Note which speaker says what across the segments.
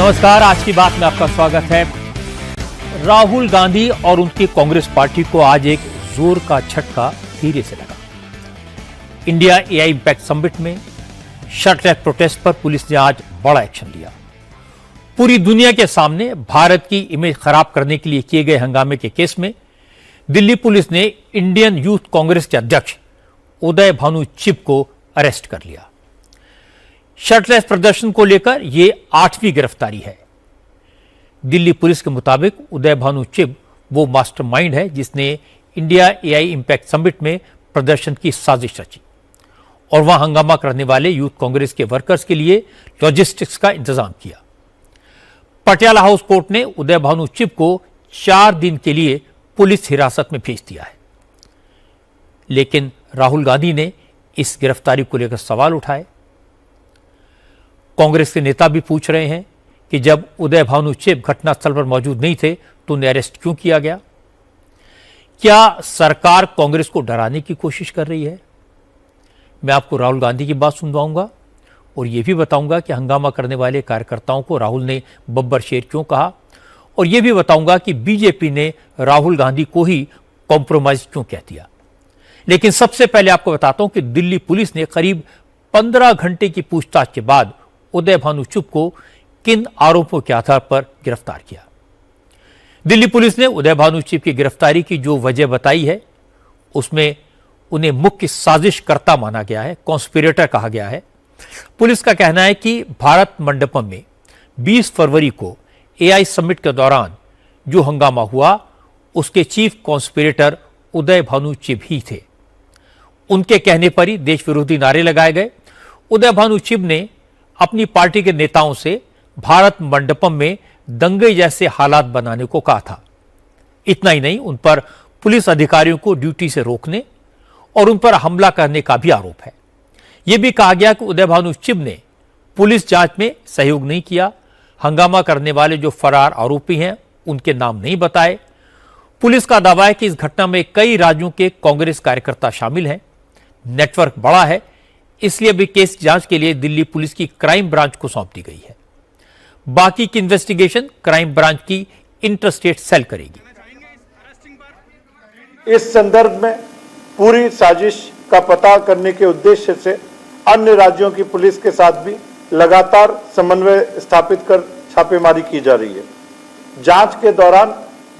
Speaker 1: नमस्कार, आज की बात में आपका स्वागत है। राहुल गांधी और उनकी कांग्रेस पार्टी को आज एक जोर का झटका धीरे से लगा। इंडिया एआई इम्पैक्ट समिट में शर्टलेस प्रोटेस्ट पर पुलिस ने आज बड़ा एक्शन लिया। पूरी दुनिया के सामने भारत की इमेज खराब करने के लिए किए गए हंगामे के केस में दिल्ली पुलिस ने इंडियन यूथ कांग्रेस के अध्यक्ष उदय भानु चिब को अरेस्ट कर लिया। शर्टलेस प्रदर्शन को लेकर यह 8वीं गिरफ्तारी है। दिल्ली पुलिस के मुताबिक उदय भानु चिब वो मास्टरमाइंड है जिसने इंडिया एआई इम्पैक्ट समिट में प्रदर्शन की साजिश रची और वहां हंगामा करने वाले यूथ कांग्रेस के वर्कर्स के लिए लॉजिस्टिक्स का इंतजाम किया। पटियाला हाउस कोर्ट ने उदय भानु चिब को 4 दिन के लिए पुलिस हिरासत में भेज दिया है। लेकिन राहुल गांधी ने इस गिरफ्तारी को लेकर सवाल उठाए। कांग्रेस के नेता भी पूछ रहे हैं कि जब उदय भानु चिब घटनास्थल पर मौजूद नहीं थे तो उन्हें अरेस्ट क्यों किया गया? क्या सरकार कांग्रेस को डराने की कोशिश कर रही है? मैं आपको राहुल गांधी की बात सुनवाऊंगा और यह भी बताऊंगा कि हंगामा करने वाले कार्यकर्ताओं को राहुल ने बब्बर शेर क्यों कहा, और यह भी बताऊंगा कि बीजेपी ने राहुल गांधी को ही कॉम्प्रोमाइज क्यों कह दिया। लेकिन सबसे पहले आपको बताता हूं कि दिल्ली पुलिस ने करीब 15 घंटे की पूछताछ के बाद उदय भानु चिब को किन आरोपों के आधार पर गिरफ्तार किया। दिल्ली पुलिस ने उदय भानु चिब की गिरफ्तारी की जो वजह बताई है उसमें उन्हें मुख्य साजिशकर्ता माना गया है, कॉन्स्पिरेटर कहा गया है। पुलिस का कहना है कि भारत मंडपम में 20 फरवरी को एआई समिट के दौरान जो हंगामा हुआ उसके चीफ कॉन्स्पिरेटर उदय भानु चिब ही थे। उनके कहने पर ही देश विरोधी नारे लगाए गए। उदय भानु चिब ने अपनी पार्टी के नेताओं से भारत मंडपम में दंगे जैसे हालात बनाने को कहा था। इतना ही नहीं, उन पर पुलिस अधिकारियों को ड्यूटी से रोकने और उन पर हमला करने का भी आरोप है। यह भी कहा गया कि उदय भानु चिब ने पुलिस जांच में सहयोग नहीं किया। हंगामा करने वाले जो फरार आरोपी हैं उनके नाम नहीं बताए। पुलिस का दावा है कि इस घटना में कई राज्यों के कांग्रेस कार्यकर्ता शामिल हैं। नेटवर्क बड़ा है, इसलिए भी केस जांच के लिए दिल्ली पुलिस की क्राइम ब्रांच को सौंप दी गई है। बाकी की इन्वेस्टिगेशन क्राइम ब्रांच की इंटरस्टेट सेल करेगी।
Speaker 2: इस संदर्भ में पूरी साजिश का पता करने के उद्देश्य से अन्य राज्यों की पुलिस के साथ भी लगातार समन्वय स्थापित कर छापेमारी की जा रही है। जांच के दौरान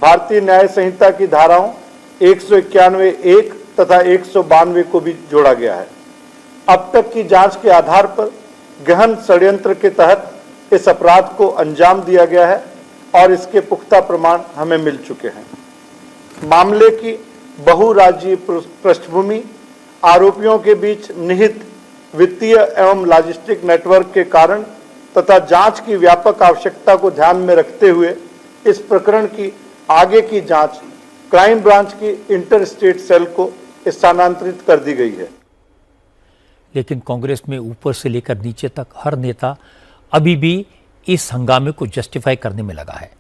Speaker 2: भारतीय न्याय संहिता की धाराओं 191(1) तथा 192 को भी जोड़ा गया है। अब तक की जांच के आधार पर गहन षड्यंत्र के तहत इस अपराध को अंजाम दिया गया है और इसके पुख्ता प्रमाण हमें मिल चुके हैं। मामले की बहुराज्यीय पृष्ठभूमि, आरोपियों के बीच निहित वित्तीय एवं लॉजिस्टिक नेटवर्क के कारण तथा जांच की व्यापक आवश्यकता को ध्यान में रखते हुए इस प्रकरण की आगे की जांच क्राइम ब्रांच की इंटरस्टेट सेल को स्थानांतरित कर दी गई है।
Speaker 1: लेकिन कांग्रेस में ऊपर से लेकर नीचे तक हर नेता अभी भी इस हंगामे को जस्टिफाई करने में लगा है।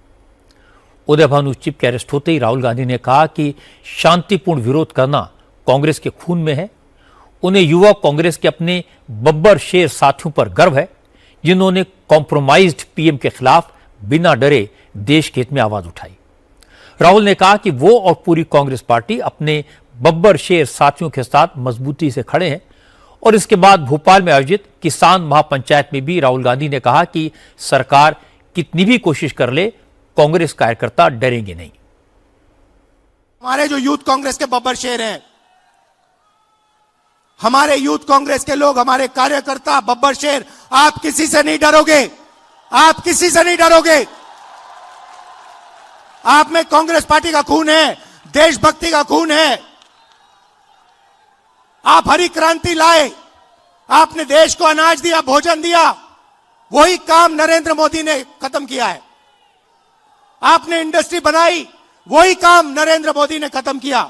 Speaker 1: उदय भानु चिब के अरेस्ट होते ही राहुल गांधी ने कहा कि शांतिपूर्ण विरोध करना कांग्रेस के खून में है। उन्हें युवा कांग्रेस के अपने बब्बर शेर साथियों पर गर्व है जिन्होंने कॉम्प्रोमाइज्ड पीएम के खिलाफ बिना डरे देश के हित में आवाज उठाई। राहुल ने कहा कि वो और पूरी कांग्रेस पार्टी अपने बब्बर शेर साथियों के साथ मजबूती से खड़े हैं। और इसके बाद भोपाल में आयोजित किसान महापंचायत में भी राहुल गांधी ने कहा कि सरकार कितनी भी कोशिश कर ले, कांग्रेस कार्यकर्ता डरेंगे नहीं।
Speaker 3: हमारे जो यूथ कांग्रेस के बब्बर शेर हैं, हमारे यूथ कांग्रेस के लोग, हमारे कार्यकर्ता बब्बर शेर, आप किसी से नहीं डरोगे, आप किसी से नहीं डरोगे। आप में कांग्रेस पार्टी का खून है, देशभक्ति का खून है। आप हरी क्रांति लाए, आपने देश को अनाज दिया, भोजन दिया, वही काम नरेंद्र मोदी ने खत्म किया है। आपने इंडस्ट्री बनाई, वही काम नरेंद्र मोदी ने खत्म किया।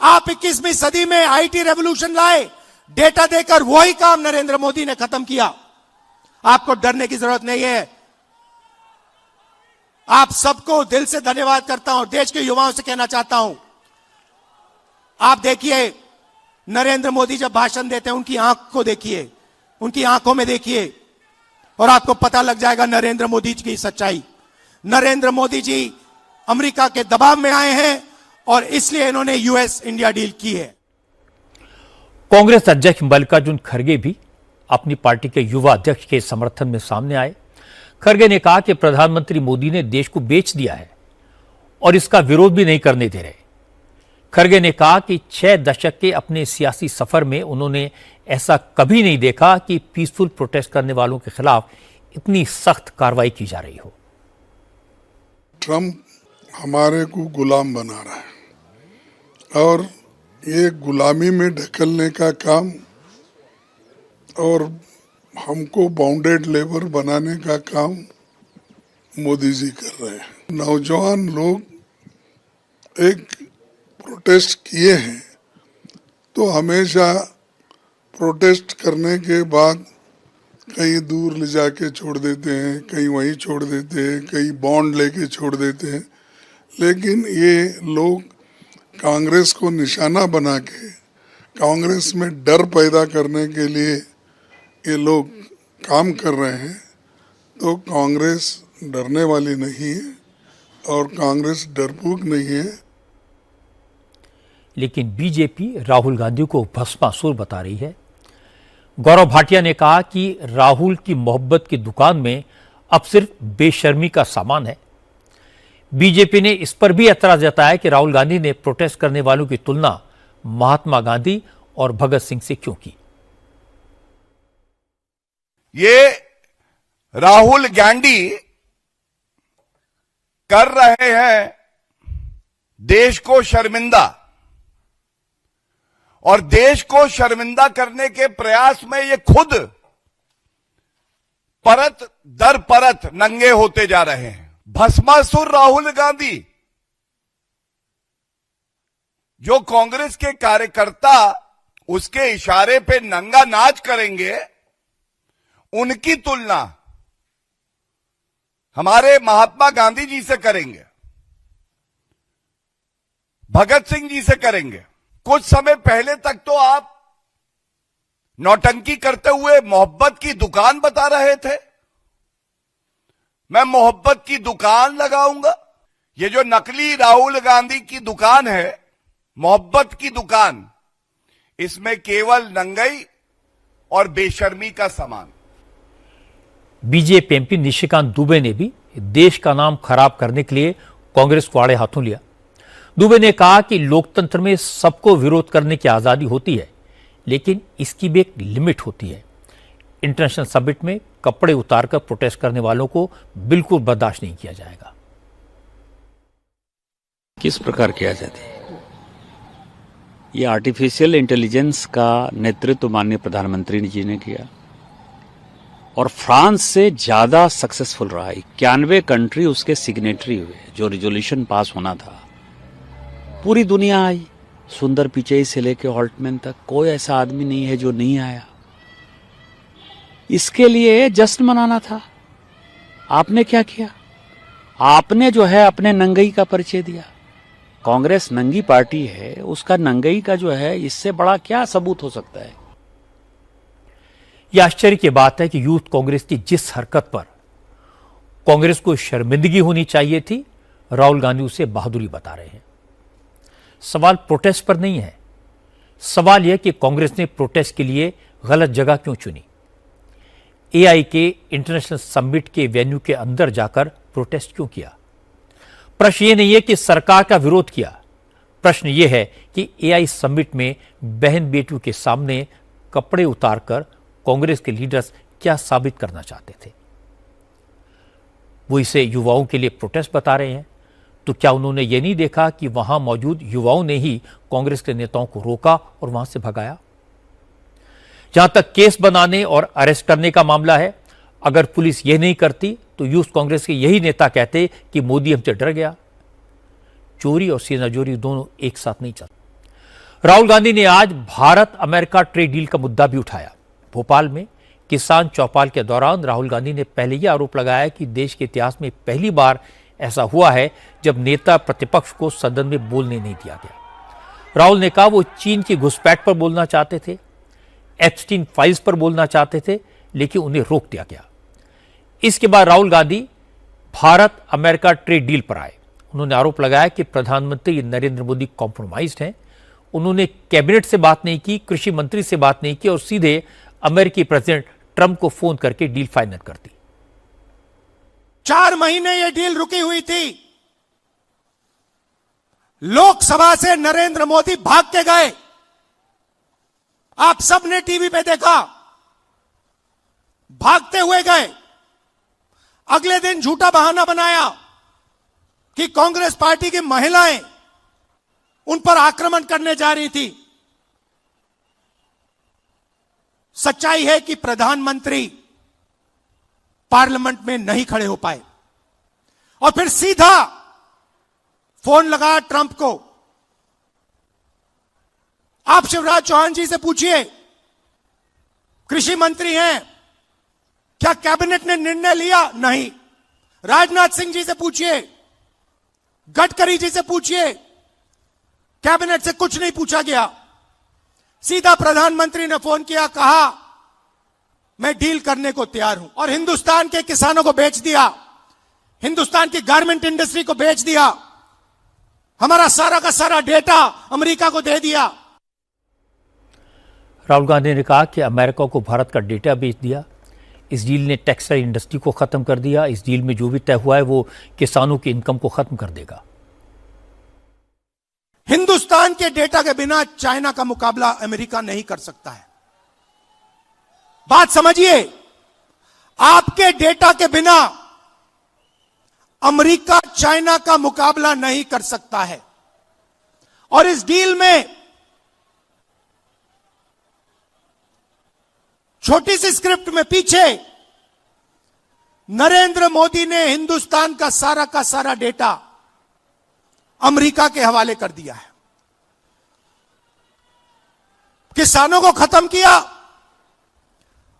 Speaker 3: आप 21वीं सदी में आईटी रेवोल्यूशन लाए, डेटा देकर, वही काम नरेंद्र मोदी ने खत्म किया। आपको डरने की जरूरत नहीं है। आप सबको दिल से धन्यवाद करता हूं। देश के युवाओं से कहना चाहता हूं, आप देखिए नरेंद्र मोदी जब भाषण देते हैं उनकी आंख को देखिए, उनकी आंखों में देखिए और आपको पता लग जाएगा नरेंद्र मोदी जी की सच्चाई। नरेंद्र मोदी जी अमेरिका के दबाव में आए हैं और इसलिए इन्होंने यूएस इंडिया डील की है।
Speaker 1: कांग्रेस अध्यक्ष मल्लिकार्जुन खड़गे भी अपनी पार्टी के युवा अध्यक्ष के समर्थन में सामने आए। खड़गे ने कहा कि प्रधानमंत्री मोदी ने देश को बेच दिया है और इसका विरोध भी नहीं करने दे रहे। खड़गे ने कहा कि 6 दशक के अपने सियासी सफर में उन्होंने ऐसा कभी नहीं देखा कि पीसफुल प्रोटेस्ट करने वालों के खिलाफ इतनी सख्त कार्रवाई की जा रही हो।
Speaker 4: ट्रम्प हमारे को गुलाम बना रहा है और ये गुलामी में ढकेलने का काम और हमको बाउंडेड लेबर बनाने का काम मोदी जी कर रहे हैं। नौजवान लोग एक प्रोटेस्ट किए हैं तो हमेशा प्रोटेस्ट करने के बाद कहीं दूर ले जाके छोड़ देते हैं, कहीं वहीं छोड़ देते हैं, कहीं बॉन्ड लेके छोड़ देते हैं। लेकिन ये लोग कांग्रेस को निशाना बना के कांग्रेस में डर पैदा करने के लिए ये लोग काम कर रहे हैं। तो कांग्रेस डरने वाली नहीं है और कांग्रेस डरपोक नहीं है।
Speaker 1: लेकिन बीजेपी राहुल गांधी को भस्मासुर बता रही है। गौरव भाटिया ने कहा कि राहुल की मोहब्बत की दुकान में अब सिर्फ बेशर्मी का सामान है। बीजेपी ने इस पर भी ऐतराज जताया कि राहुल गांधी ने प्रोटेस्ट करने वालों की तुलना महात्मा गांधी और भगत सिंह से क्यों की।
Speaker 5: ये राहुल गांधी कर रहे हैं देश को शर्मिंदा, और देश को शर्मिंदा करने के प्रयास में ये खुद परत दर परत नंगे होते जा रहे हैं। भस्मासुर राहुल गांधी, जो कांग्रेस के कार्यकर्ता उसके इशारे पे नंगा नाच करेंगे, उनकी तुलना हमारे महात्मा गांधी जी से करेंगे, भगत सिंह जी से करेंगे। कुछ समय पहले तक तो आप नौटंकी करते हुए मोहब्बत की दुकान बता रहे थे। मैं मोहब्बत की दुकान लगाऊंगा। ये जो नकली राहुल गांधी की दुकान है, मोहब्बत की दुकान, इसमें केवल नंगाई और बेशर्मी का सामान।
Speaker 1: बीजेपी एमपी निशिकांत दुबे ने भी देश का नाम खराब करने के लिए कांग्रेस को आड़े हाथों लिया। दुबे ने कहा कि लोकतंत्र में सबको विरोध करने की आजादी होती है, लेकिन इसकी भी एक लिमिट होती है। इंटरनेशनल समिट में कपड़े उतारकर प्रोटेस्ट करने वालों को बिल्कुल बर्दाश्त नहीं किया जाएगा।
Speaker 6: किस प्रकार किया जाता है? ये आर्टिफिशियल इंटेलिजेंस का नेतृत्व माननीय प्रधानमंत्री जी ने किया और फ्रांस से ज्यादा सक्सेसफुल रहा। 91 कंट्री उसके सिग्नेटरी हुए। जो रिजोल्यूशन पास होना था, पूरी दुनिया आई, सुंदर पिचई से लेकर हॉल्टमैन तक। कोई ऐसा आदमी नहीं है जो नहीं आया। इसके लिए जश्न मनाना था। आपने क्या किया? आपने जो है अपने नंगई का परिचय दिया। कांग्रेस नंगी पार्टी है, उसका नंगई का जो है, इससे बड़ा क्या सबूत हो सकता है?
Speaker 1: यह आश्चर्य की बात है कि यूथ कांग्रेस की जिस हरकत पर कांग्रेस को शर्मिंदगी होनी चाहिए थी, राहुल गांधी उसे बहादुरी बता रहे हैं। सवाल प्रोटेस्ट पर नहीं है। सवाल यह कि कांग्रेस ने प्रोटेस्ट के लिए गलत जगह क्यों चुनी। एआई के इंटरनेशनल समिट के वेन्यू के अंदर जाकर प्रोटेस्ट क्यों किया। प्रश्न यह नहीं है कि सरकार का विरोध किया। प्रश्न यह है कि एआई समिट में बहन बेटियों के सामने कपड़े उतारकर कांग्रेस के लीडर्स क्या साबित करना चाहते थे। वो इसे युवाओं के लिए प्रोटेस्ट बता रहे हैं, तो क्या उन्होंने ये नहीं देखा कि वहां मौजूद युवाओं ने ही कांग्रेस के नेताओं को रोका और वहां से भगाया। जहां तक केस बनाने और अरेस्ट करने का मामला है, अगर पुलिस यह नहीं करती तो यूथ कांग्रेस के यही नेता कहते कि मोदी हमसे डर गया। चोरी और सीनाजोरी दोनों एक साथ नहीं चलते। राहुल गांधी ने आज भारत अमेरिका ट्रेड डील का मुद्दा भी उठाया। भोपाल में किसान चौपाल के दौरान राहुल गांधी ने पहले यह आरोप लगाया कि देश के इतिहास में पहली बार ऐसा हुआ है जब नेता प्रतिपक्ष को सदन में बोलने नहीं दिया गया। राहुल ने कहा वो चीन की घुसपैठ पर बोलना चाहते थे, एप्स्टीन फाइल्स पर बोलना चाहते थे, लेकिन उन्हें रोक दिया गया। इसके बाद Rahul Gandhi Bharat America trade deal पर आए। उन्होंने आरोप लगाया कि प्रधानमंत्री नरेंद्र मोदी कॉम्प्रोमाइज्ड हैं। उन्होंने कैबिनेट से बात नहीं की, कृषि मंत्री से बात नहीं की और सीधे अमेरिकी प्रेसिडेंट ट्रंप को फोन करके डील फाइनल कर दी।
Speaker 3: 4 महीने ये डील रुकी हुई थी। लोकसभा से नरेंद्र मोदी भाग के गए। आप सबने टीवी पे देखा, भागते हुए गए। अगले दिन झूठा बहाना बनाया कि कांग्रेस पार्टी की महिलाएं उन पर आक्रमण करने जा रही थी। सच्चाई है कि प्रधानमंत्री पार्लियामेंट में नहीं खड़े हो पाए और फिर सीधा फोन लगा ट्रंप को। आप शिवराज चौहान जी से पूछिए, कृषि मंत्री हैं, क्या कैबिनेट ने निर्णय लिया? नहीं। राजनाथ सिंह जी से पूछिए, गडकरी जी से पूछिए, कैबिनेट से कुछ नहीं पूछा गया। सीधा प्रधानमंत्री ने फोन किया, कहा मैं डील करने को तैयार हूं और हिंदुस्तान के किसानों को बेच दिया, हिंदुस्तान की गारमेंट इंडस्ट्री को बेच दिया, हमारा सारा का सारा डेटा अमेरिका को दे दिया।
Speaker 1: राहुल गांधी ने कहा कि अमेरिका को भारत का डेटा बेच दिया। इस डील ने टेक्सटाइल इंडस्ट्री को खत्म कर दिया। इस डील में जो भी तय हुआ है वो किसानों की इनकम को खत्म कर देगा।
Speaker 3: हिंदुस्तान के डेटा के बिना चाइना का मुकाबला अमेरिका नहीं कर सकता है। बात समझिए, आपके डेटा के बिना अमेरिका चाइना का मुकाबला नहीं कर सकता है। और इस डील में छोटी सी स्क्रिप्ट में पीछे नरेंद्र मोदी ने हिंदुस्तान का सारा डेटा अमेरिका के हवाले कर दिया है। किसानों को खत्म किया,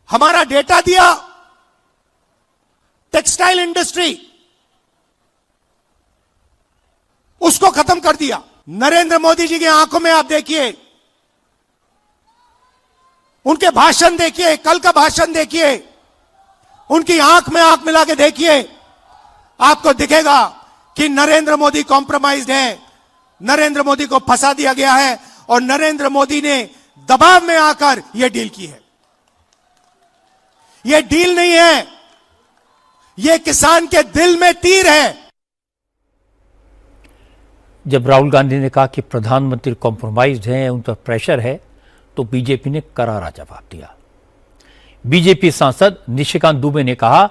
Speaker 3: हमारा डेटा दिया, टेक्सटाइल इंडस्ट्री उसको खत्म कर दिया। नरेंद्र मोदी जी की आंखों में आप देखिए, उनके भाषण देखिए, कल का भाषण देखिए, उनकी आंख में आंख मिला के देखिए, आपको दिखेगा कि नरेंद्र मोदी कॉम्प्रोमाइज्ड है, नरेंद्र मोदी को फंसा दिया गया है और नरेंद्र मोदी ने दबाव में आकर यह डील की है। यह डील नहीं है, यह किसान के दिल में तीर है।
Speaker 1: जब राहुल गांधी ने कहा कि प्रधानमंत्री कॉम्प्रोमाइज्ड हैं, उन पर प्रेशर है, तो बीजेपी ने करारा जवाब दिया। बीजेपी सांसद निशिकांत दुबे ने कहा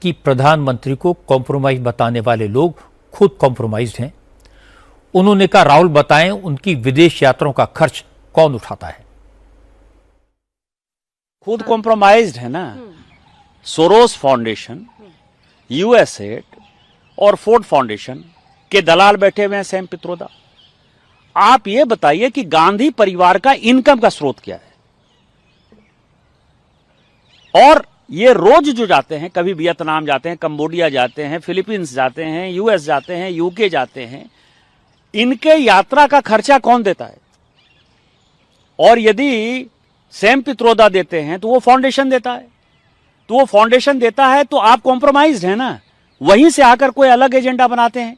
Speaker 1: कि प्रधानमंत्री को कॉम्प्रोमाइज बताने वाले लोग खुद कॉम्प्रोमाइज्ड हैं। उन्होंने कहा, राहुल बताएं उनकी विदेश यात्राओं का खर्च कौन उठाता है?
Speaker 6: खुद कॉम्प्रोमाइज्ड है ना। सोरोस फाउंडेशन, यूएसएड और फोर्ड फाउंडेशन के दलाल बैठे हुए हैं सैम पित्रोदा। आप ये बताइए कि गांधी परिवार का इनकम का स्रोत क्या है? और ये रोज जो जाते हैं, कभी वियतनाम जाते हैं, कंबोडिया जाते हैं, फिलीपींस जाते हैं, यूएस जाते हैं, यूके जाते हैं, इनके यात्रा का खर्चा कौन देता है? और यदि सैम पित्रोदा देते हैं तो वो फाउंडेशन देता है, तो वो फाउंडेशन देता है तो आप कॉम्प्रोमाइज्ड है ना। वहीं से आकर कोई अलग एजेंडा बनाते हैं।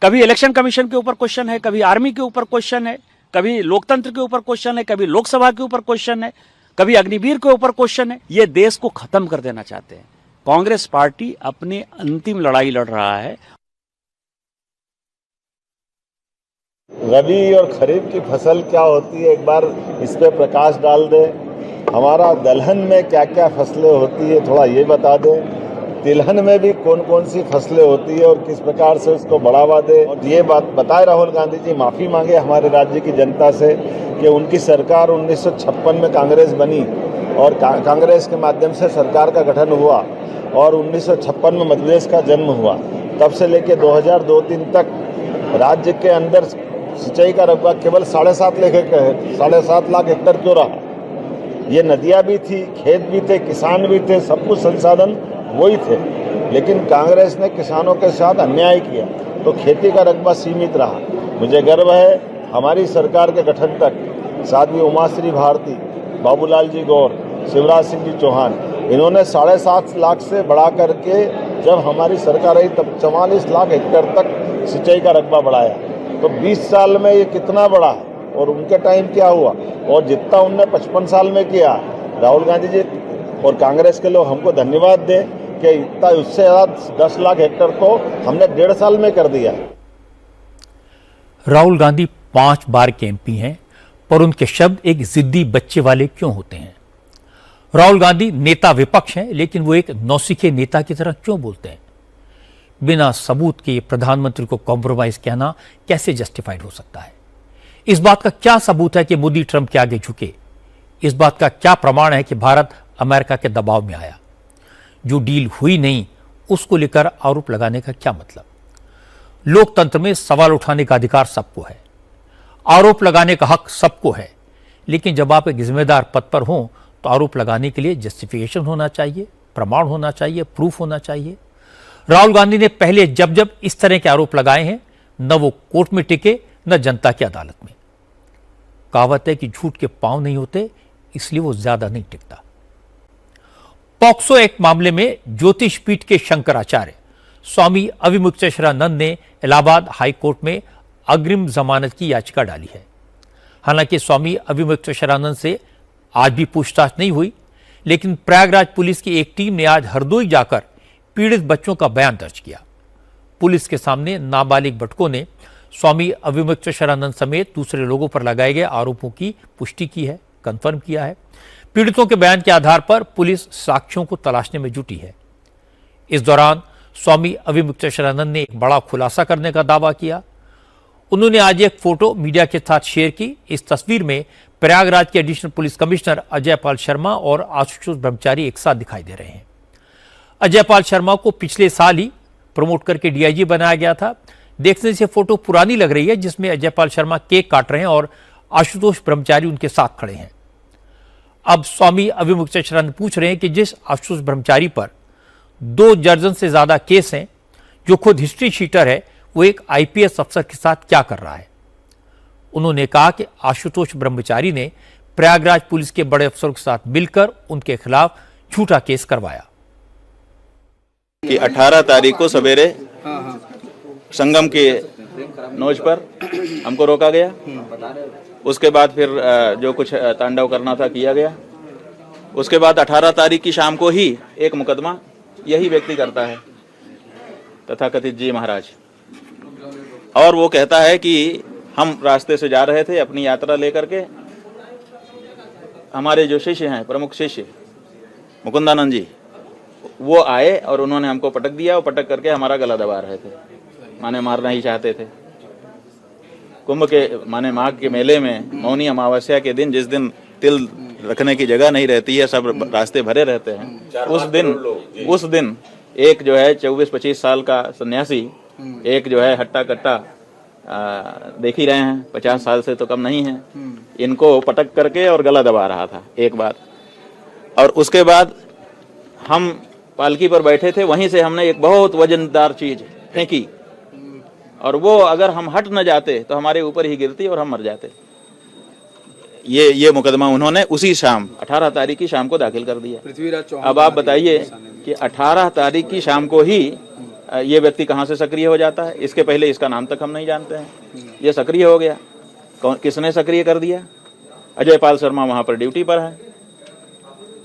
Speaker 6: कभी इलेक्शन कमीशन के ऊपर क्वेश्चन है, कभी आर्मी के ऊपर क्वेश्चन है, कभी लोकतंत्र के ऊपर क्वेश्चन है, कभी लोकसभा के ऊपर क्वेश्चन है, कभी अग्निवीर के ऊपर क्वेश्चन है। ये देश को खत्म कर देना चाहते हैं। कांग्रेस पार्टी अपनी अंतिम लड़ाई लड़ रहा है।
Speaker 7: रबी और खरीफ की फसल क्या होती है, एक बार इस पे प्रकाश डाल दे। हमारा दलहन में क्या क्या फसलें होती है थोड़ा ये बता दे। तिलहन में भी कौन कौन सी फसलें होती है और किस प्रकार से उसको बढ़ावा दे। और ये बात बताए राहुल गांधी जी, माफ़ी मांगे हमारे राज्य की जनता से कि उनकी सरकार 1956 में कांग्रेस बनी और कांग्रेस के माध्यम से सरकार का गठन हुआ और 1956 में मध्य प्रदेश का जन्म हुआ। तब से लेकर 2002-03 तक राज्य के अंदर सिंचाई का रकबा केवल 7.5 लाख हेक्टेयर क्यों रहा? ये नदियाँ भी थी, खेत भी थे, किसान भी थे, सब कुछ संसाधन वही थे। लेकिन कांग्रेस ने किसानों के साथ अन्याय किया तो खेती का रकबा सीमित रहा। मुझे गर्व है हमारी सरकार के गठन तक साध्वी उमाश्री भारती, बाबूलाल जी गौर, शिवराज सिंह जी चौहान, इन्होंने 7.5 लाख से बढ़ा करके जब हमारी सरकार आई तब 44 लाख हेक्टेयर तक सिंचाई का रकबा बढ़ाया। तो 20 साल में ये कितना बढ़ा और उनके टाइम क्या हुआ, और जितना उनने 55 साल में किया, राहुल गांधी जी और कांग्रेस के लोग हमको धन्यवाद दें कि इतना उससे ज़्यादा 10 लाख हेक्टेयर तो हमने 1.5 साल में कर दिया।
Speaker 1: राहुल गांधी 5 बार के एमपी हैं, पर उनके शब्द एक जिद्दी बच्चे वाले क्यों होते हैं? राहुल गांधी नेता विपक्ष हैं, लेकिन वो एक नौसिखे नेता की तरह क्यों बोलते हैं? बिना सबूत के प्रधानमंत्री को कॉम्प्रोमाइज कहना कैसे जस्टिफाइड हो सकता है? इस बात का क्या सबूत है कि मोदी ट्रंप के आगे झुके? इस बात का क्या प्रमाण है कि भारत अमेरिका के दबाव में आया? जो डील हुई नहीं, उसको लेकर आरोप लगाने का क्या मतलब? लोकतंत्र में सवाल उठाने का अधिकार सबको है, आरोप लगाने का हक सबको है, लेकिन जब आप एक जिम्मेदार पद पर हों तो आरोप लगाने के लिए जस्टिफिकेशन होना चाहिए, प्रमाण होना चाहिए, प्रूफ होना चाहिए। राहुल गांधी ने पहले जब जब इस तरह के आरोप लगाए हैं, न वो कोर्ट में टिके न जनता की अदालत में। कहावत है कि झूठ के पांव नहीं होते, इसलिए वो ज्यादा नहीं टिकता। पॉक्सो एक्ट मामले में ज्योतिष पीठ के शंकराचार्य स्वामी अविमुक्तेश्वरानंद ने इलाहाबाद हाई कोर्ट में अग्रिम जमानत की याचिका डाली है। हालांकि स्वामी अविमुक्तेश्वरानंद से आज भी पूछताछ नहीं हुई, लेकिन प्रयागराज पुलिस की एक टीम ने आज हरदोई जाकर पीड़ित बच्चों का बयान दर्ज किया। पुलिस के सामने नाबालिग बटकों ने स्वामी अविमुक्तेश्वरानंद समेत दूसरे लोगों पर लगाए गए आरोपों की पुष्टि की है, कंफर्म किया है। पीड़ितों के बयान के आधार पर पुलिस साक्ष्यों को तलाशने में जुटी है। इस दौरान स्वामी अविमुक्तेश्वरानंद ने एक बड़ा खुलासा करने का दावा किया। उन्होंने आज एक फोटो मीडिया के साथ शेयर की। इस तस्वीर में प्रयागराज के additional police commissioner Ajay Pal Sharma और आशुतोष ब्रह्मचारी एक साथ दिखाई दे रहे हैं। अजय पाल शर्मा को पिछले साल ही प्रमोट करके डीआईजी बनाया गया था। देखने से फोटो पुरानी लग रही है, जिसमें अजय पाल शर्मा केक काट रहे हैं और आशुतोष ब्रह्मचारी उनके साथ खड़े हैं। अब स्वामी अविमुक्तेश्वरानंद पूछ रहे हैं कि जिस आशुतोष ब्रह्मचारी पर 2 दर्जन से ज्यादा केस हैं, जो खुद हिस्ट्री शीटर है, वो एक आईपीएस अफसर के साथ क्या कर रहा है? उन्होंने कहा कि आशुतोष ब्रह्मचारी ने प्रयागराज पुलिस के बड़े अफसरों के साथ मिलकर उनके खिलाफ झूठा केस करवाया।
Speaker 8: कि 18 तारीख को सवेरे संगम के नोच पर हमको रोका गया। उसके बाद फिर जो कुछ तांडव करना था किया गया। उसके बाद 18 तारीख की शाम को ही एक मुकदमा यही व्यक्ति करता है, तथाकथित जी महाराज, और वो कहता है कि हम रास्ते से जा रहे थे अपनी यात्रा लेकर के। हमारे जो शिष्य हैं, प्रमुख शिष्य मुकुंदानंद जी, वो आए और उन्होंने हमको पटक दिया और पटक करके हमारा गला दबा रहे थे, माने मारना ही चाहते थे। कुंभ के माने माघ के मेले में मौनी अमावस्या के दिन, जिस दिन तिल रखने की जगह नहीं रहती है, सब रास्ते भरे रहते हैं, उस दिन एक जो है 24-25 साल का सन्यासी, एक जो है हट्टा कट्टा, देख ही रहे हैं 50 साल से तो कम नहीं है, इनको पटक करके और गला दबा रहा था एक बार। और उसके बाद हम पालकी पर बैठे थे, वहीं से हमने एक बहुत वजनदार चीज फेंकी और वो अगर हम हट न जाते तो हमारे ऊपर ही गिरती और हम मर जाते। ये मुकदमा उन्होंने उसी शाम 18 तारीख की शाम को दाखिल कर दिया। अब आप बताइए कि 18 तारीख की शाम को ही ये व्यक्ति कहाँ से सक्रिय हो जाता है? इसके पहले इसका नाम तक हम नहीं जानते हैं। ये सक्रिय हो गया, किसने सक्रिय कर दिया? अजय पाल शर्मा वहाँ पर ड्यूटी पर है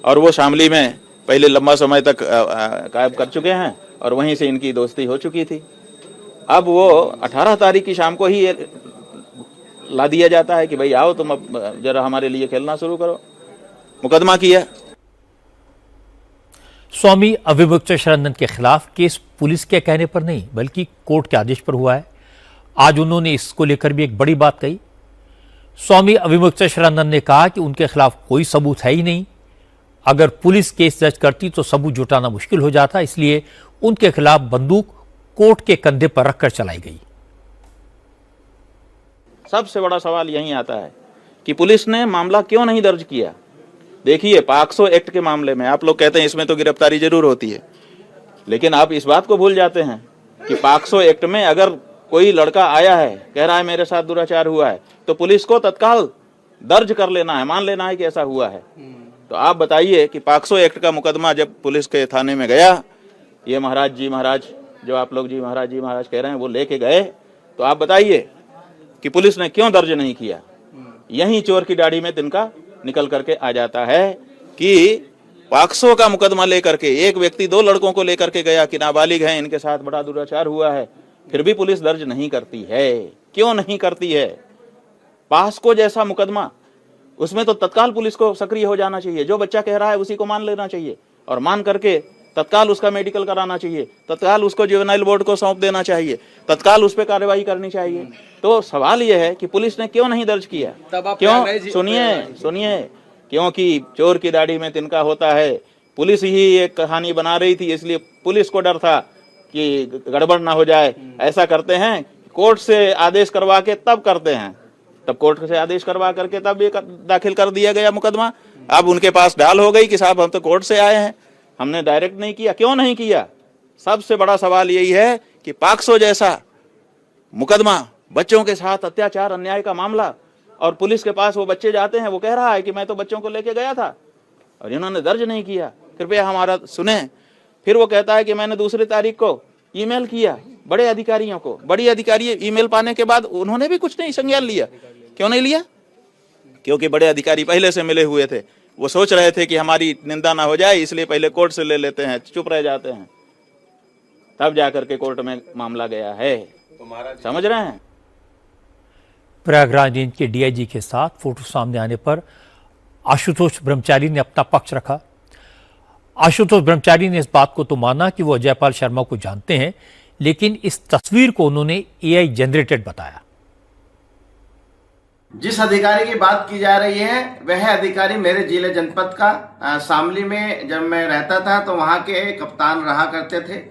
Speaker 8: और वो शामली में पहले लंबा समय तक कायम कर चुके हैं और वहीं से इनकी दोस्ती हो चुकी थी। अब वो 18 तारीख की शाम को ही ला दिया जाता है कि भाई आओ तुम अब जरा हमारे लिए खेलना शुरू करो। मुकदमा किया।
Speaker 1: स्वामी अविमुक्तेश्वरानंद के खिलाफ केस पुलिस के कहने पर नहीं बल्कि कोर्ट के आदेश पर हुआ है। आज उन्होंने इसको लेकर भी एक बड़ी बात कही। स्वामी अविमुक्तेश्वरानंद ने कहा कि उनके खिलाफ कोई सबूत है ही नहीं। अगर पुलिस केस दर्ज करती तो सबूत जुटाना मुश्किल हो जाता, इसलिए उनके खिलाफ बंदूक कोर्ट के कंधे पर रखकर चलाई गई।
Speaker 8: सबसे बड़ा सवाल यही आता है कि पुलिस ने मामला क्यों नहीं दर्ज किया। देखिए, पॉक्सो एक्ट के मामले में आप लोग कहते हैं इसमें तो गिरफ्तारी जरूर होती है, लेकिन आप इस बात को भूल जाते हैं कि पॉक्सो एक्ट में अगर कोई लड़का आया है, कह रहा है मेरे साथ दुराचार हुआ है, तो पुलिस को तत्काल दर्ज कर लेना है, मान लेना है कि ऐसा हुआ है। तो आप बताइए कि पॉक्सो एक्ट का मुकदमा जब पुलिस के थाने में गया, ये महाराज जो आप लोग जी महाराज कह रहे हैं, वो लेके गए, तो आप बताइए कि पुलिस ने क्यों दर्ज नहीं किया। यही चोर की दाढ़ी में तिनका निकल करके आ जाता है कि पॉक्सो का मुकदमा लेकर के एक व्यक्ति 2 लड़कों को लेकर के गया कि नाबालिग हैं, इनके साथ बड़ा दुराचार हुआ है, फिर भी पुलिस दर्ज नहीं करती है। क्यों नहीं करती है? पॉक्सो जैसा मुकदमा, उसमें तो तत्काल पुलिस को सक्रिय हो जाना चाहिए। जो बच्चा कह रहा है उसी को मान लेना चाहिए और मान करके तत्काल उसका मेडिकल कराना चाहिए, तत्काल उसको जुवेनाइल बोर्ड को सौंप देना चाहिए, तत्काल उस पर कार्रवाई करनी चाहिए। तो सवाल यह है कि पुलिस ने क्यों नहीं दर्ज किया? क्यों? सुनिए, क्योंकि चोर की दाढ़ी में तिनका होता है। पुलिस ही एक कहानी बना रही थी, इसलिए पुलिस को डर था कि गड़बड़ ना हो जाए। ऐसा करते हैं, कोर्ट से आदेश करवा के तब करते हैं, तब कोर्ट से आदेश करवा करके तब ये दाखिल कर दिया गया मुकदमा। अब उनके पास डाल हो गई कि साहब हम तो कोर्ट से आए हैं, हमने डायरेक्ट नहीं किया। क्यों नहीं किया? सबसे बड़ा सवाल यही है कि पॉक्सो जैसा मुकदमा, बच्चों के साथ अत्याचार अन्याय का मामला, और पुलिस के पास वो बच्चे जाते हैं, वो कह रहा है कि मैं तो बच्चों को लेके गया था, और इन्होंने दर्ज नहीं किया। कृपया हमारा सुने। फिर वो कहता है कि मैंने 2 तारीख को ईमेल किया बड़े अधिकारियों को। बड़ी अधिकारी ईमेल पाने के बाद उन्होंने भी कुछ नहीं संज्ञान लिया। क्यों नहीं लिया? क्योंकि बड़े अधिकारी पहले से मिले हुए थे, वो सोच रहे थे कि हमारी निंदा ना हो जाए, इसलिए पहले कोर्ट से ले लेते हैं, चुप रह जाते हैं, तब जाकर के कोर्ट में मामला गया है। समझ रहे हैं?
Speaker 1: प्रयागराज रेंज के डीआईजी के साथ फोटो सामने आने पर आशुतोष ब्रह्मचारी ने अपना पक्ष रखा। आशुतोष ब्रह्मचारी ने इस बात को तो माना कि वो अजयपाल शर्मा को जानते हैं, लेकिन इस तस्वीर को उन्होंने एआई जनरेटेड बताया।
Speaker 9: जिस अधिकारी की बात की जा रही है वह अधिकारी मेरे जिले जनपद का शामली में जब मैं रहता था तो वहां के कप्तान रहा करते थे।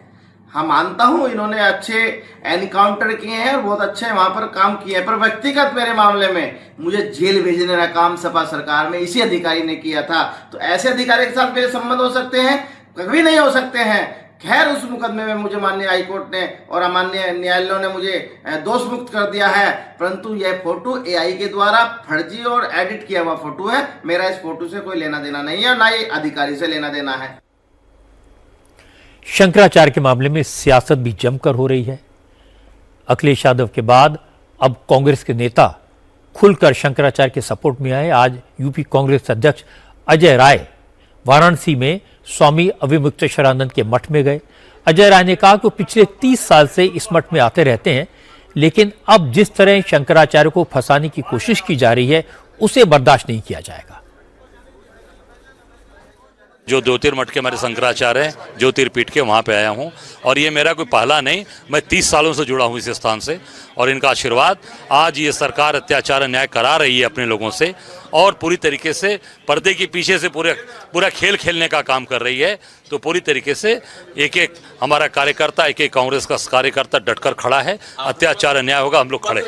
Speaker 9: हाँ, मानता हूँ इन्होंने अच्छे एनकाउंटर किए हैं और बहुत अच्छे वहां पर काम किए हैं, पर व्यक्तिगत मेरे मामले में मुझे जेल भेजने का काम सपा सरकार में इसी अधिकारी ने किया था। तो ऐसे अधिकारी के साथ मेरे संबंध हो सकते हैं? कभी नहीं हो सकते हैं। खैर, उस मुकदमे में मुझे माननीय हाईकोर्ट ने और माननीय न्यायालयों ने मुझे दोष मुक्त कर दिया है, परंतु यह फोटो एआई के द्वारा फर्जी और एडिट किया हुआ फोटो है। मेरा इस फोटो से कोई लेना देना नहीं है, ना ही अधिकारी से लेना देना है।
Speaker 1: शंकराचार्य के मामले में सियासत भी जमकर हो रही है। अखिलेश यादव के बाद अब कांग्रेस के नेता खुलकर शंकराचार्य के सपोर्ट में आए। आज यूपी कांग्रेस अध्यक्ष अजय राय वाराणसी में स्वामी अविमुक्तेश्वरानंद के मठ में गए। अजय राय ने कहा कि वो पिछले 30 साल से इस मठ में आते रहते हैं, लेकिन अब जिस तरह शंकराचार्य को फंसाने की कोशिश की जा रही है उसे बर्दाश्त नहीं किया जाएगा।
Speaker 10: जो ज्योतिर्मठ के हमारे शंकराचार्य हैं, ज्योतिर्पीठ के, वहाँ पे आया हूँ और ये मेरा कोई पहला नहीं, मैं 30 सालों से जुड़ा हूँ इस स्थान से और इनका आशीर्वाद। आज ये सरकार अत्याचार अन्याय करा रही है अपने लोगों से और पूरी तरीके से पर्दे के पीछे से पूरा खेल खेलने का काम कर रही है। तो पूरी तरीके से एक एक हमारा कार्यकर्ता, एक एक कांग्रेस का कार्यकर्ता डटकर खड़ा है। अत्याचार अन्याय होगा, हम लोग खड़े।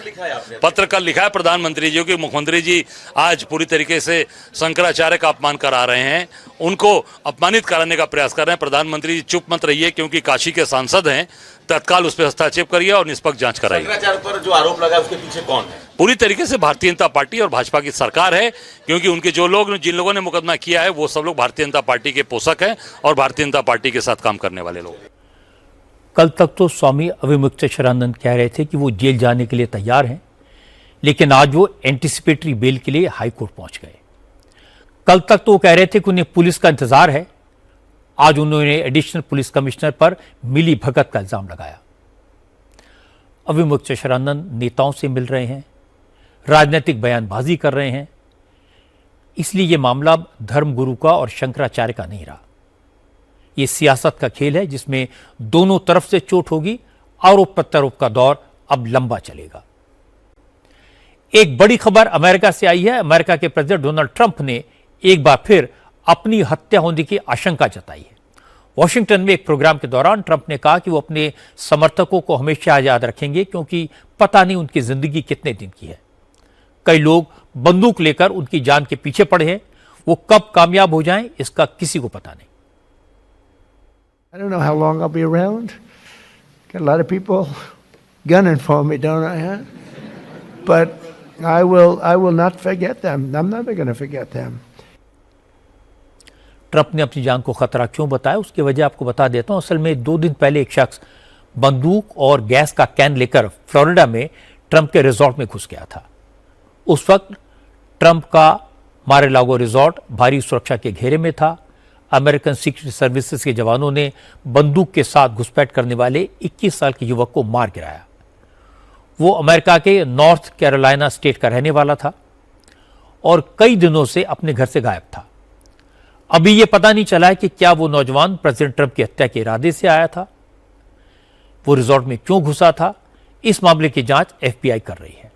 Speaker 10: पत्र कल लिखा है प्रधानमंत्री जी की, मुख्यमंत्री जी आज पूरी तरीके से शंकराचार्य का अपमान करा रहे हैं, उनको अपमानित कराने का प्रयास कर रहे हैं। प्रधानमंत्री जी चुप मत रहिए, क्योंकि काशी के सांसद हैं, तत्काल उस पर हस्तक्षेप करिए और निष्पक्ष जांच कराइए।
Speaker 11: शंकराचार्य पर जो आरोप लगा उसके पीछे कौन है?
Speaker 10: पूरी तरीके से भारतीय जनता पार्टी और भाजपा की सरकार है, क्योंकि उनके जो लोग, जिन लोगों ने मुकदमा किया है वो सब लोग भारतीय जनता पार्टी के पोषक हैं और भारतीय जनता पार्टी के साथ काम करने वाले लोग।
Speaker 1: कल तक तो स्वामी अविमुक्तेश्वरानंद कह रहे थे कि वो जेल जाने के लिए तैयार हैं, लेकिन आज वो एंटीसिपेटरी बेल के लिए हाईकोर्ट पहुंच गए। कल तक तो वो कह रहे थे कि उन्हें पुलिस का इंतजार है, आज उन्होंने एडिशनल पुलिस कमिश्नर पर मिली भगत का इल्जाम लगाया। अविमुक्तेश्वरानंद नेताओं से मिल रहे हैं, राजनीतिक बयानबाजी कर रहे हैं, इसलिए यह मामला धर्मगुरु का और शंकराचार्य का नहीं रहा। यह सियासत का खेल है जिसमें दोनों तरफ से चोट होगी। आरोप प्रत्यारोप का दौर अब लंबा चलेगा। एक बड़ी खबर अमेरिका से आई है। अमेरिका के प्रेसिडेंट डोनाल्ड ट्रंप ने एक बार फिर अपनी हत्या होने की आशंका जताई है। वॉशिंगटन में एक प्रोग्राम के दौरान ट्रंप ने कहा कि वो अपने समर्थकों को हमेशा याद रखेंगे, क्योंकि पता नहीं उनकी जिंदगी कितने दिन की है। कई लोग बंदूक लेकर उनकी जान के पीछे पड़े हैं, वो कब कामयाब हो जाएं इसका किसी को पता नहीं।
Speaker 12: I don't know how long I'll be around. Got a lot of people gunning for me, don't I? Huh? But I will not forget them. I'm never going to forget them.
Speaker 1: Trump ने अपनी जान को खतरा क्यों बताया, उसकी वजह आपको बता देता हूं। असल में 2 दिन पहले एक शख्स बंदूक और गैस का कैन लेकर फ्लोरिडा में ट्रंप के रिजॉर्ट में घुस गया था। उस वक्त ट्रंप का मारे लागो रिजॉर्ट भारी सुरक्षा के घेरे में था। अमेरिकन सीक्रेट सर्विसेज के जवानों ने बंदूक के साथ घुसपैठ करने वाले 21 साल के युवक को मार गिराया। वो अमेरिका के नॉर्थ कैरोलिना स्टेट का रहने वाला था और कई दिनों से अपने घर से गायब था। अभी यह पता नहीं चला है कि क्या वो नौजवान प्रेसिडेंट ट्रंप की हत्या के इरादे से आया था, वो रिजॉर्ट में क्यों घुसा था। इस मामले की जांच FBI कर रही है।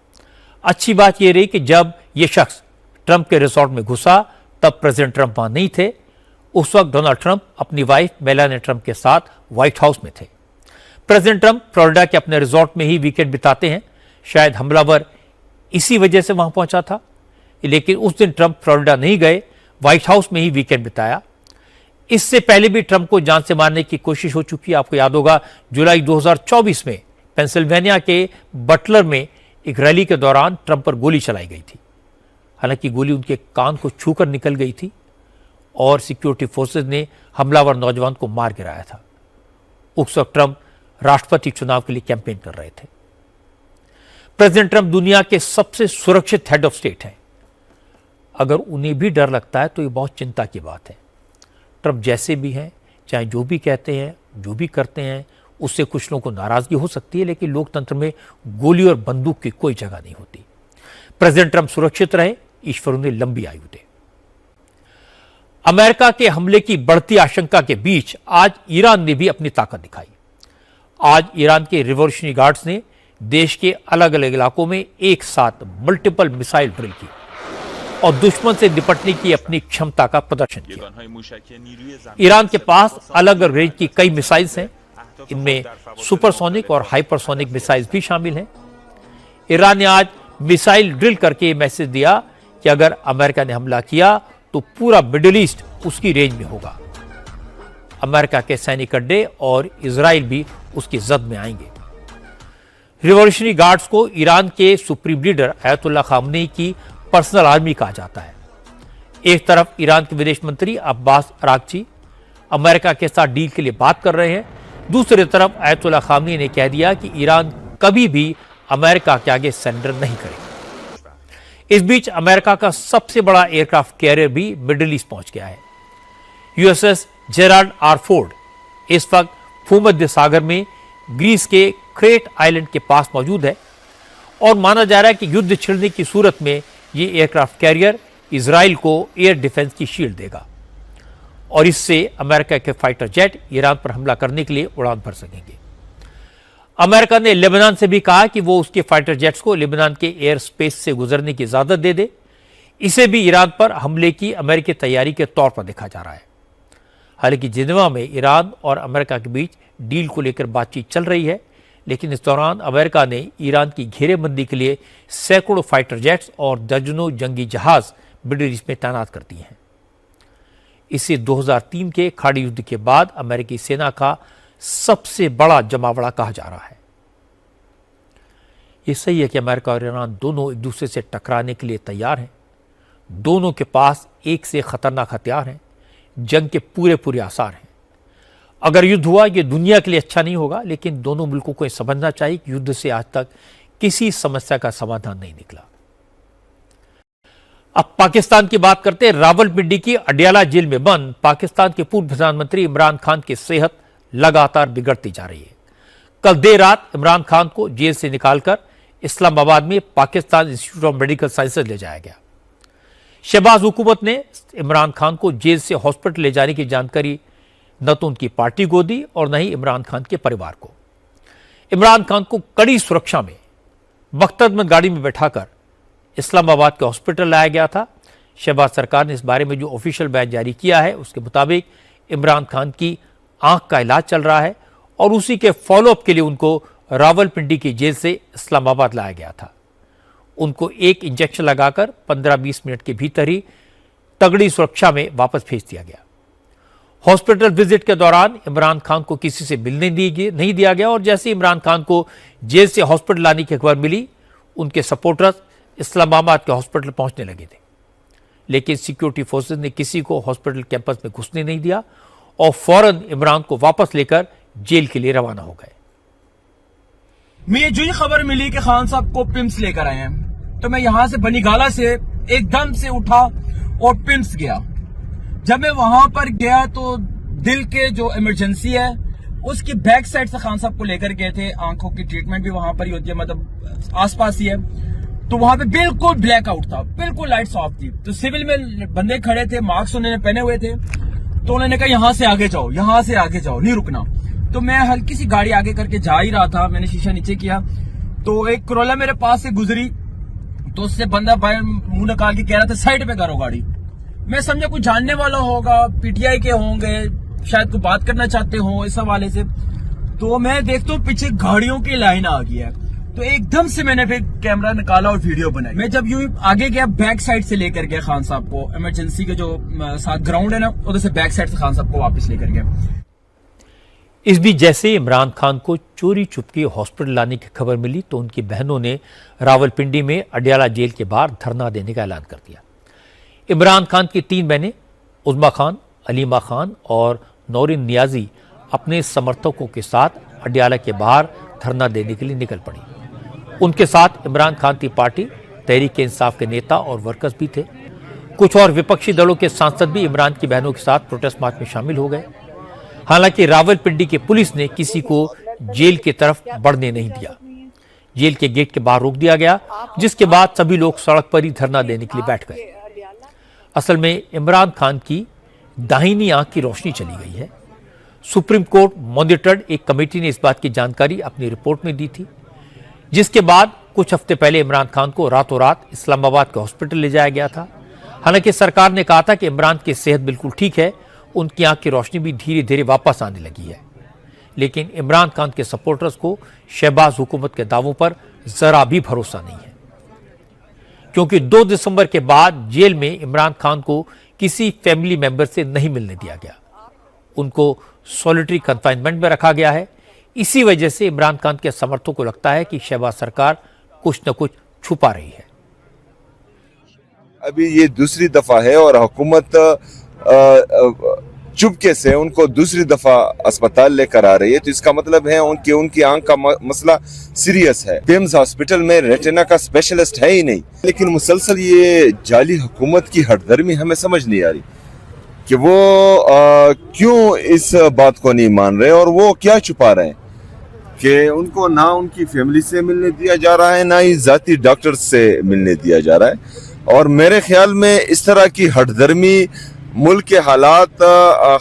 Speaker 1: अच्छी बात यह रही कि जब यह शख्स ट्रंप के रिजॉर्ट में घुसा तब प्रेसिडेंट ट्रंप वहां नहीं थे। उस वक्त डोनाल्ड ट्रंप अपनी वाइफ मेलानिया ट्रंप के साथ व्हाइट हाउस में थे। प्रेसिडेंट ट्रंप फ्लोरिडा के अपने रिजॉर्ट में ही वीकेंड बिताते हैं। शायद हमलावर इसी वजह से वहां पहुंचा था, लेकिन उस दिन ट्रंप फ्लोरिडा नहीं गए, व्हाइट हाउस में ही वीकेंड बिताया। इससे पहले भी ट्रंप को जान से मारने की कोशिश हो चुकी है। आपको याद होगा जुलाई 2024 में पेंसिल्वेनिया के बटलर में एक रैली के दौरान ट्रंप पर गोली चलाई गई थी। हालांकि गोली उनके कान को छूकर निकल गई थी और सिक्योरिटी फोर्सेज ने हमलावर नौजवान को मार गिराया था। उस वक्त ट्रंप राष्ट्रपति चुनाव के लिए कैंपेन कर रहे थे। प्रेसिडेंट ट्रंप दुनिया के सबसे सुरक्षित हेड ऑफ स्टेट हैं। अगर उन्हें भी डर लगता है तो ये बहुत चिंता की बात है। ट्रंप जैसे भी हैं, चाहे जो भी कहते हैं, जो भी करते हैं, उससे कुछ लोगों को नाराजगी हो सकती है, लेकिन लोकतंत्र में गोली और बंदूक की कोई जगह नहीं होती। प्रेसिडेंट ट्रंप सुरक्षित रहे, ईश्वर उन्हें लंबी आयु दे। अमेरिका के हमले की बढ़ती आशंका के बीच आज ईरान ने भी अपनी ताकत दिखाई। आज ईरान के रिवॉल्यूशनरी गार्ड्स ने देश के अलग अलग इलाकों में एक साथ मल्टीपल मिसाइल ड्रिल की और दुश्मन से निपटने की अपनी क्षमता का प्रदर्शन किया। ईरान के पास अलग अलग रेंज की कई मिसाइल्स हैं। इनमें सुपरसोनिक और हाइपरसोनिक मिसाइल्स भी शामिल हैं। ईरान ने आज मिसाइल ड्रिल करके मैसेज दिया कि अगर अमेरिका ने हमला किया तो पूरा मिडिल ईस्ट उसकी रेंज में होगा। अमेरिका के सैनिक अड्डे और इजराइल भी उसकी जद में आएंगे। रिवॉल्यूशनरी गार्ड्स को ईरान के सुप्रीम लीडर अयतुल्ला खामनेई की पर्सनल आर्मी कहा जाता है। एक तरफ ईरान के विदेश मंत्री अब्बास अरागची अमेरिका के साथ डील के लिए बात कर रहे हैं, दूसरी तरफ अयतुल्ला खामनेई ने कह दिया कि ईरान कभी भी अमेरिका के आगे सरेंडर नहीं करेगा। इस बीच अमेरिका का सबसे बड़ा एयरक्राफ्ट कैरियर भी मिडिल ईस्ट पहुंच गया है। USS जेराल्ड आर फोर्ड इस वक्त भूमध्य सागर में ग्रीस के क्रेट आइलैंड के पास मौजूद है और माना जा रहा है कि युद्ध छिड़ने की सूरत में ये एयरक्राफ्ट कैरियर इजराइल को एयर डिफेंस की शील्ड देगा और इससे अमेरिका के फाइटर जेट ईरान पर हमला करने के लिए उड़ान भर सकेंगे। अमेरिका ने लेबनान से भी कहा कि वो उसके फाइटर जेट्स को लेबनान के एयर स्पेस से गुजरने की इजाजत दे दे। इसे भी ईरान पर हमले की अमेरिकी तैयारी के तौर पर देखा जा रहा है। हालांकि जिनेवा में ईरान और अमेरिका के बीच डील को लेकर बातचीत चल रही है, लेकिन इस दौरान अमेरिका ने ईरान की घेरेबंदी के लिए सैकड़ों फाइटर जेट्स और दर्जनों जंगी जहाज मिडिल ईस्ट में तैनात कर दिए हैं। इसे 2003 के खाड़ी युद्ध के बाद अमेरिकी सेना का सबसे बड़ा जमावड़ा कहा जा रहा है। यह सही है कि अमेरिका और ईरान दोनों एक दूसरे से टकराने के लिए तैयार हैं। दोनों के पास एक से खतरनाक हथियार हैं। जंग के पूरे आसार हैं। अगर युद्ध हुआ ये दुनिया के लिए अच्छा नहीं होगा, लेकिन दोनों मुल्कों को यह समझना चाहिए कि युद्ध से आज तक किसी समस्या का समाधान नहीं निकला। अब पाकिस्तान की बात करते हैं। रावलपिंडी की अडयाला जेल में बंद पाकिस्तान के पूर्व प्रधानमंत्री इमरान खान की सेहत लगातार बिगड़ती जा रही है। कल देर रात इमरान खान को जेल से निकालकर इस्लामाबाद में Pakistan institute of medical sciences ले जाया गया। शहबाज हुकूमत ने इमरान खान को जेल से हॉस्पिटल ले जाने की जानकारी न तो उनकी पार्टी को दी और न ही इमरान खान के परिवार को। इमरान खान को कड़ी सुरक्षा में बख्तरबंद गाड़ी में बैठाकर इस्लामाबाद के हॉस्पिटल लाया गया था। शहबाज सरकार ने इस बारे में जो ऑफिशियल बयान जारी किया है उसके मुताबिक इमरान खान की आंख का इलाज चल रहा है और उसी के फॉलोअप के लिए उनको रावलपिंडी की जेल से इस्लामाबाद लाया गया था। उनको एक इंजेक्शन लगाकर 15-20 मिनट के भीतर ही तगड़ी सुरक्षा में वापस भेज दिया गया। हॉस्पिटल विजिट के दौरान इमरान खान को किसी से मिलने नहीं दिया गया और जैसे इमरान खान को जेल से हॉस्पिटल लाने की खबर मिली, उनके सपोर्टर्स इस्लामाबाद के हॉस्पिटल पहुंचने लगे थे। लेकिन सिक्योरिटी फोर्सेस ने किसी को हॉस्पिटल कैंपस में घुसने नहीं दिया और फौरन इमरान को वापस लेकर जेल के लिए रवाना हो गए।
Speaker 13: मुझे जो ही खबर मिली कि खान साहब को पिम्स लेकर आए हैं, तो मैं यहां से बनीगाला से एकदम से उठा और पिम्स गया। जब मैं वहां पर गया तो दिल के जो इमरजेंसी है उसकी बैक साइड से खान साहब को लेकर गए थे। आंखों की ट्रीटमेंट भी वहां पर ही होती है, मतलब आसपास ही है। तो वहां पे बिल्कुल ब्लैकआउट था, बिल्कुल लाइट्स ऑफ थी। तो सिविल में बंदे खड़े थे, मास्क उन्होंने पहने हुए थे। तो उन्होंने कहा यहां से आगे जाओ, यहां से आगे जाओ, नहीं रुकना। तो मैं हल्की सी गाड़ी आगे करके जा ही रहा था, मैंने शीशा नीचे किया तो एक करोला मेरे पास से गुजरी। तो उससे बंदा बाहर मुंह निकाल के कह रहा था साइड पे करो गाड़ी। मैं समझा कुछ जानने वाला होगा, पीटीआई के होंगे, शायद कोई बात करना चाहते हो इस हवाले से। तो मैं देखता हूँ पीछे गाड़ियों की लाइन आ गई है। तो एकदम से मैंने फिर कैमरा निकाला और वीडियो बनाई। मैं जब यूं आगे गया, बैक साइड से लेकर गया खान साहब को, इमरजेंसी के जो साथ ग्राउंड है ना, उधर से बैक साइड से खान साहब को वापस लेकर गया।
Speaker 1: इस बीच जैसे इमरान खान को चोरी चुपके हॉस्पिटल लाने की खबर मिली तो उनकी बहनों ने रावलपिंडी में अडयाला जेल के बाहर धरना देने का ऐलान कर दिया। इमरान खान की 3 बहनें उज़्मा खान, अलीमा खान और नौरीन नियाजी अपने समर्थकों के साथ अडयाला के बाहर धरना देने के लिए निकल पड़ी। उनके साथ इमरान खान की पार्टी तहरीक-ए-इंसाफ के नेता और वर्कर्स भी थे। कुछ और विपक्षी दलों के सांसद भी इमरान की बहनों के साथ प्रोटेस्ट मार्च में शामिल हो गए। हालांकि रावलपिंडी की पुलिस ने किसी को जेल की तरफ बढ़ने नहीं दिया। जेल के गेट के बाहर रोक दिया गया, जिसके बाद सभी लोग सड़क पर ही धरना देने के लिए बैठ गए। असल में इमरान खान की दाहिनी आंख की रोशनी चली गई है। सुप्रीम कोर्ट मॉनिटर्ड एक कमेटी ने इस बात की जानकारी अपनी रिपोर्ट में दी थी, जिसके बाद कुछ हफ्ते पहले इमरान खान को रातों रात इस्लामाबाद के हॉस्पिटल ले जाया गया था। हालांकि सरकार ने कहा था कि इमरान की सेहत बिल्कुल ठीक है, उनकी आंख की रोशनी भी धीरे धीरे वापस आने लगी है। लेकिन इमरान खान के सपोर्टर्स को शहबाज हुकूमत के दावों पर जरा भी भरोसा नहीं है, क्योंकि 2 दिसंबर के बाद जेल में इमरान खान को किसी फैमिली मेंबर से नहीं मिलने दिया गया। उनको सॉलिटरी कंफाइनमेंट में रखा गया है। इसी वजह से इमरान खान के समर्थकों को लगता है कि शहबाज सरकार कुछ न कुछ छुपा रही है।
Speaker 14: अभी ये दूसरी दफा है और हुकूमत चुपके से उनको दूसरी दफा अस्पताल लेकर आ रही है, तो इसका मतलब है उनकी आंख का मसला सीरियस है। पिम्स हॉस्पिटल में रेटिना का स्पेशलिस्ट है ही नहीं। लेकिन मुसलसल ये जाली हुकूमत की हठधर्मी हमें समझ नहीं आ रही कि वो क्यों इस बात को नहीं मान रहे और वो क्या छुपा रहे हैं कि उनको ना उनकी फैमिली से मिलने दिया जा रहा है, ना ही जाती डॉक्टर से मिलने दिया जा रहा है। और मेरे ख्याल में इस तरह की हठधर्मी मुल्क के हालात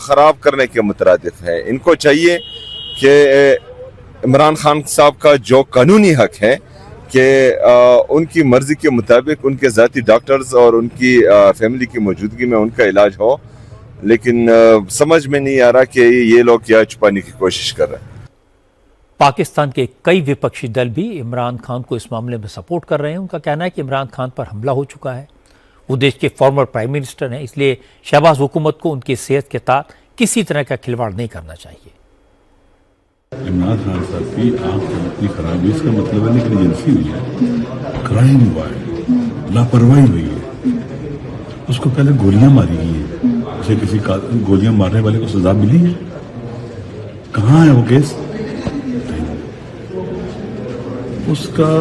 Speaker 14: खराब करने के मुतरादिफ है। इनको चाहिए कि इमरान खान साहब का जो कानूनी हक है कि उनकी मर्जी के मुताबिक उनके जाती डॉक्टर्स और उनकी फैमिली की मौजूदगी में उनका इलाज हो, लेकिन समझ में नहीं आ रहा कि ये लोग क्या छुपाने की कोशिश कर रहे हैं।
Speaker 1: पाकिस्तान के कई विपक्षी दल भी इमरान खान को इस मामले में सपोर्ट कर रहे हैं। उनका कहना है कि इमरान खान पर हमला हो चुका है, वो देश के फॉर्मर प्राइम मिनिस्टर हैं, इसलिए शहबाज हुकूमत को उनकी सेहत के साथ किसी तरह का खिलवाड़ नहीं करना चाहिए।
Speaker 15: इमरान खान साहब की आंख इतनी खराब है, इसका मतलब है नेग्लिजेंसी हुई है, क्राइम हुआ है, लापरवाही हुई है। उसको पहले गोलियां मारी गई है, उसे किसी गोलियां मारने वाले को सजा मिली है? कहाँ है वो केस? उसका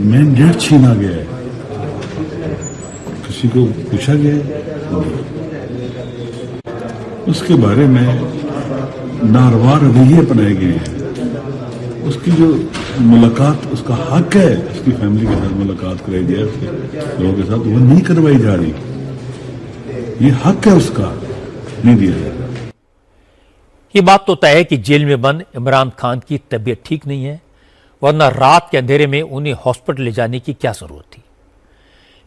Speaker 15: मैंडेट छीना गया है, किसी को पूछा गया है? उसके बारे में नारवा रवैये अपनाए गए हैं। उसकी जो मुलाकात, उसका हक है उसकी फैमिली के साथ मुलाकात कराई जाए, उसके लोगों के साथ, वो नहीं करवाई जा रही। ये हक है उसका, नहीं दिया जा रहा।
Speaker 1: ये बात तो तय है कि जेल में बंद इमरान खान की तबीयत ठीक नहीं है, वरना रात के अंधेरे में उन्हें हॉस्पिटल ले जाने की क्या जरूरत थी।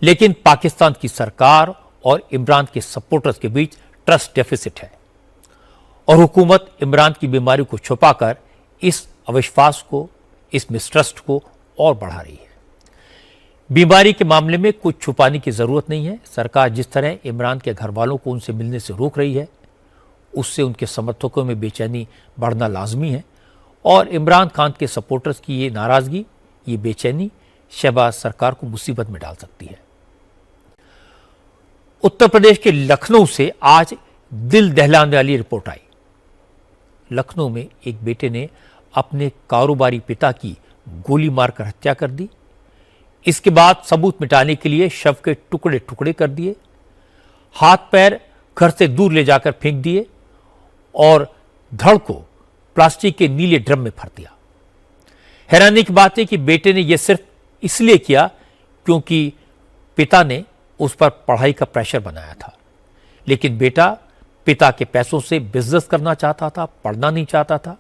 Speaker 1: लेकिन पाकिस्तान की सरकार और इमरान के सपोर्टर्स के बीच ट्रस्ट डेफिसिट है और हुकूमत इमरान की बीमारी को छुपाकर इस अविश्वास को, इस मिसट्रस्ट को और बढ़ा रही है। बीमारी के मामले में कुछ छुपाने की जरूरत नहीं है। सरकार जिस तरह इमरान के घर वालों को उनसे मिलने से रोक रही है, उससे उनके समर्थकों में बेचैनी बढ़ना लाजमी है और इमरान खान के सपोर्टर्स की ये नाराजगी, ये बेचैनी शहबाज सरकार को मुसीबत में डाल सकती है। उत्तर प्रदेश के लखनऊ से आज दिल दहलाने वाली रिपोर्ट आई। लखनऊ में एक बेटे ने अपने कारोबारी पिता की गोली मारकर हत्या कर दी। इसके बाद सबूत मिटाने के लिए शव के टुकड़े टुकड़े कर दिए, हाथ पैर घर से दूर ले जाकर फेंक दिए और धड़ को प्लास्टिक के नीले ड्रम में भर दिया। हैरानी की बात है कि बेटे ने यह सिर्फ इसलिए किया क्योंकि पिता ने उस पर पढ़ाई का प्रेशर बनाया था, लेकिन बेटा पिता के पैसों से बिजनेस करना चाहता था, पढ़ना नहीं चाहता था।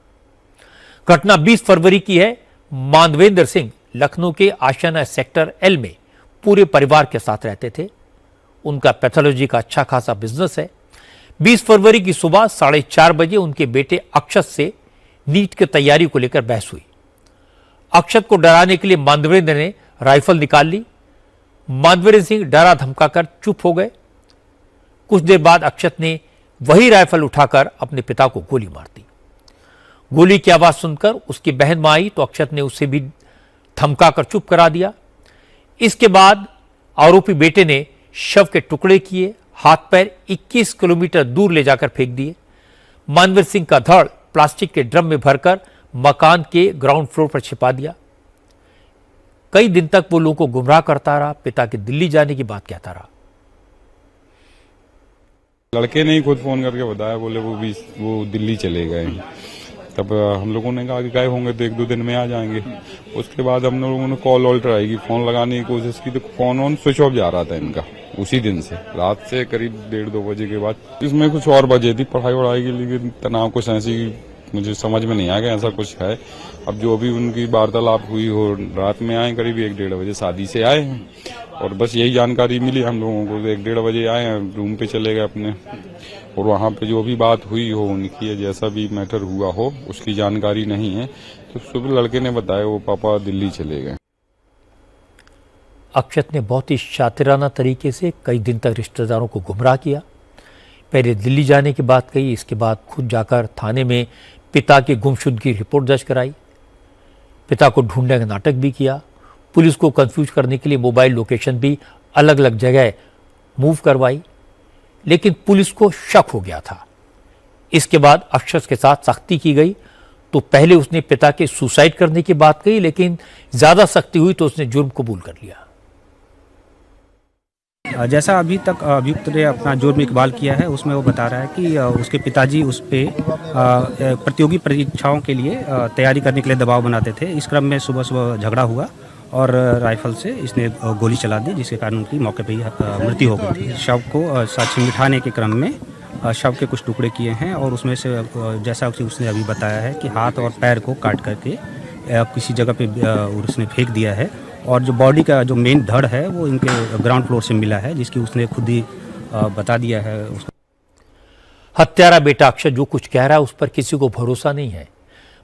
Speaker 1: घटना 20 फरवरी की है। माधवेंद्र सिंह लखनऊ के आशियाना सेक्टर एल में पूरे परिवार के साथ रहते थे। उनका पैथोलॉजी का अच्छा खासा बिजनेस है। 20 फरवरी की सुबह 4:30 बजे उनके बेटे अक्षत से नीट की तैयारी को लेकर बहस हुई। अक्षत को डराने के लिए माधवेंद्र ने राइफल निकाल ली। माधवेंद्र सिंह डरा धमकाकर चुप हो गए। कुछ देर बाद अक्षत ने वही राइफल उठाकर अपने पिता को गोली मार दी। गोली की आवाज सुनकर उसकी बहन मां आई तो अक्षत ने उसे भी धमकाकर चुप करा दिया। इसके बाद आरोपी बेटे ने शव के टुकड़े किए, हाथ पैर 21 किलोमीटर दूर ले जाकर फेंक दिए। मानवीर सिंह का धड़ प्लास्टिक के ड्रम में भरकर मकान के ग्राउंड फ्लोर पर छिपा दिया। कई दिन तक वो लोगों को गुमराह करता रहा, पिता के दिल्ली जाने की बात कहता रहा।
Speaker 16: लड़के ने ही खुद फोन करके बताया, बोले वो दिल्ली चले गए। तब हम लोगों ने कहा कि गए होंगे तो 1-2 दिन में आ जाएंगे। उसके बाद हम लोगों ने कॉल वॉल ट्राई की, फोन लगाने की कोशिश की तो फोन ऑन स्विच ऑफ जा रहा था इनका। उसी दिन से रात से करीब 1:30-2 बजे के बाद इसमें कुछ और वजह थी, पढ़ाई वढ़ाई के लिए तनाव कुछ ऐसी मुझे समझ में नहीं आ गया ऐसा कुछ है। अब जो भी उनकी वार्तालाप हुई हो, रात में आए करीब 1-1:30 बजे शादी से आए हैं और बस यही जानकारी मिली हम लोगों को। 1-1:30 बजे आए हैं, रूम पे चले गए अपने और वहाँ पे जो भी बात हुई हो उनकी, जैसा भी मैटर हुआ हो उसकी जानकारी नहीं है। तो सुबह लड़के ने बताया वो पापा दिल्ली चले गए।
Speaker 1: अक्षत ने बहुत ही शातिराना तरीके से कई दिन तक रिश्तेदारों को गुमराह किया। पहले दिल्ली जाने की बात कही, इसके बाद खुद जाकर थाने में पिता की गुमशुदगी रिपोर्ट दर्ज कराई। पिता को ढूंढने का नाटक भी किया। पुलिस को कंफ्यूज करने के लिए मोबाइल लोकेशन भी अलग अलग जगह मूव करवाई, लेकिन पुलिस को शक हो गया था। इसके बाद अक्षत के साथ सख्ती की गई। तो पहले उसने पिता के सुसाइड करने की बात कही, लेकिन ज्यादा सख्ती हुई तो उसने जुर्म कबूल कर लिया।
Speaker 17: जैसा अभी तक अभियुक्त ने अपना जुर्म इकबाल किया है, उसमें वो बता रहा है कि उसके पिताजी उस पर प्रतियोगी परीक्षाओं के लिए तैयारी करने के लिए दबाव बनाते थे। इस क्रम में सुबह सुबह झगड़ा हुआ और राइफल से इसने गोली चला दी, जिसके कारण उनकी मौके पर ही मृत्यु हो गई। शव को साक्ष्य मिटाने के क्रम में शव के कुछ टुकड़े किए हैं और उसमें से जैसा कि उसने अभी बताया है कि हाथ और पैर को काट करके किसी जगह पे उसने फेंक दिया है और जो बॉडी का जो मेन धड़ है वो इनके ग्राउंड फ्लोर से मिला है, जिसकी उसने खुद ही बता दिया है।
Speaker 1: हत्यारा बेटा अक्षत जो कुछ कह रहा है उस पर किसी को भरोसा नहीं है।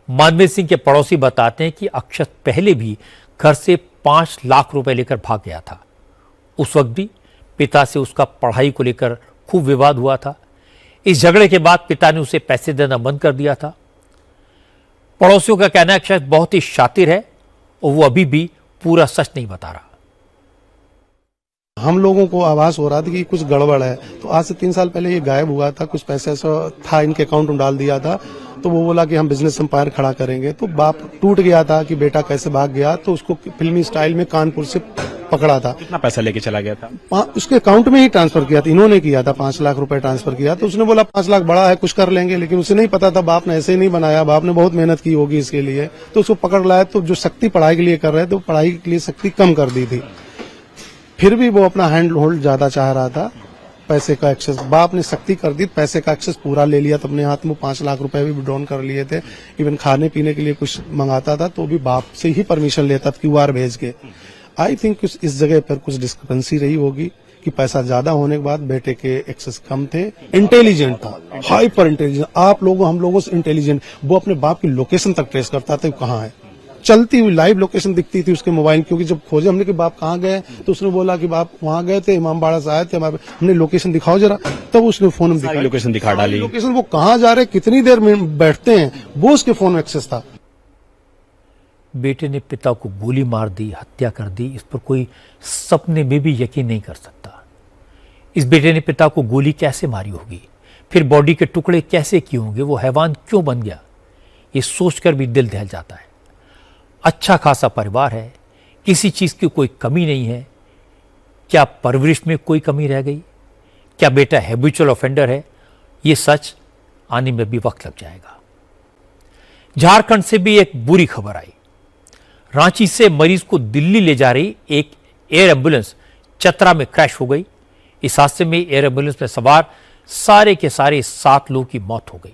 Speaker 1: मानवीर सिंह के पड़ोसी बताते हैं कि अक्षत पहले भी घर से 5 लाख रुपए लेकर भाग गया था। उस वक्त भी पिता से उसका पढ़ाई को लेकर खूब विवाद हुआ था। इस झगड़े के बाद पिता ने उसे पैसे देना बंद कर दिया था। पड़ोसियों का कहना है कि अक्षत बहुत ही शातिर है और वो अभी भी पूरा सच नहीं बता रहा।
Speaker 18: हम लोगों को आभास हो रहा था कि कुछ गड़बड़ है, तो आज से 3 साल पहले ये गायब हुआ था। कुछ पैसे ऐसा था इनके अकाउंट में डाल दिया था, तो वो बोला कि हम बिजनेस एम्पायर खड़ा करेंगे। तो बाप टूट गया था कि बेटा कैसे भाग गया, तो उसको फिल्मी स्टाइल में कानपुर से पकड़ा था।
Speaker 17: कितना पैसा लेके चला गया था?
Speaker 18: उसके अकाउंट में ही ट्रांसफर किया था, इन्होंने किया था। 5 लाख रुपए ट्रांसफर किया। तो उसने बोला 5 लाख बड़ा है, कुछ कर लेंगे, लेकिन उसे नहीं पता था। बाप ने ऐसे ही नहीं बनाया, बाप ने बहुत मेहनत की होगी इसके लिए। तो उसको पकड़ लाया। तो जो सख्ती पढ़ाई के लिए कर रहे थे, पढ़ाई के लिए सख्ती कम कर दी थी। फिर भी वो अपना हैंड होल्ड ज्यादा चाह रहा था, पैसे का एक्सेस। बाप ने सख्ती कर दी, पैसे का एक्सेस पूरा ले लिया। तो अपने हाथ में 5 लाख रुपए भी विड्रॉन कर लिए थे। इवन खाने पीने के लिए कुछ मंगाता था तो भी बाप से ही परमिशन लेता था, QR भेज के। आई थिंक इस जगह पर कुछ डिस्क्रिपेंसी रही होगी कि पैसा ज्यादा होने के बाद बेटे के एक्सेस कम थे। इंटेलिजेंट था, हाइपर इंटेलिजेंट। आप लोगों हम लोगों से इंटेलिजेंट। वो अपने बाप की लोकेशन तक ट्रेस करता था, कहाँ है। चलती हुई लाइव लोकेशन दिखती थी उसके मोबाइल, क्योंकि जब खोजे हमने कि बाप कहाँ गए, तो उसने बोला कि बाप वहां गए थे, इमामबाड़ा से आए थे। हमने लोकेशन दिखाओ जरा, तब उसने फोन में दिखाई,
Speaker 17: लोकेशन दिखा डाली।
Speaker 18: लोकेशन वो कहाँ जा रहे, कितनी देर में बैठते हैं, वो उसके फोन में एक्सेस था।
Speaker 1: बेटे ने पिता को गोली मार दी, हत्या कर दी, इस पर कोई सपने में भी यकीन नहीं कर सकता। इस बेटे ने पिता को गोली कैसे मारी होगी, फिर बॉडी के टुकड़े कैसे किए होंगे, वो हैवान क्यों बन गया, ये सोचकर भी दिल दहल जाता है। अच्छा खासा परिवार है, किसी चीज की कोई कमी नहीं है। क्या परवरिश में कोई कमी रह गई? क्या बेटा हैबिचुअल ऑफेंडर है? ये सच आने में भी वक्त लग जाएगा। झारखंड से भी एक बुरी खबर आई। रांची से मरीज को दिल्ली ले जा रही एक एयर एम्बुलेंस चतरा में क्रैश हो गई। इस हादसे में एयर एम्बुलेंस में सवार सारे के सारे 7 लोगों की मौत हो गई।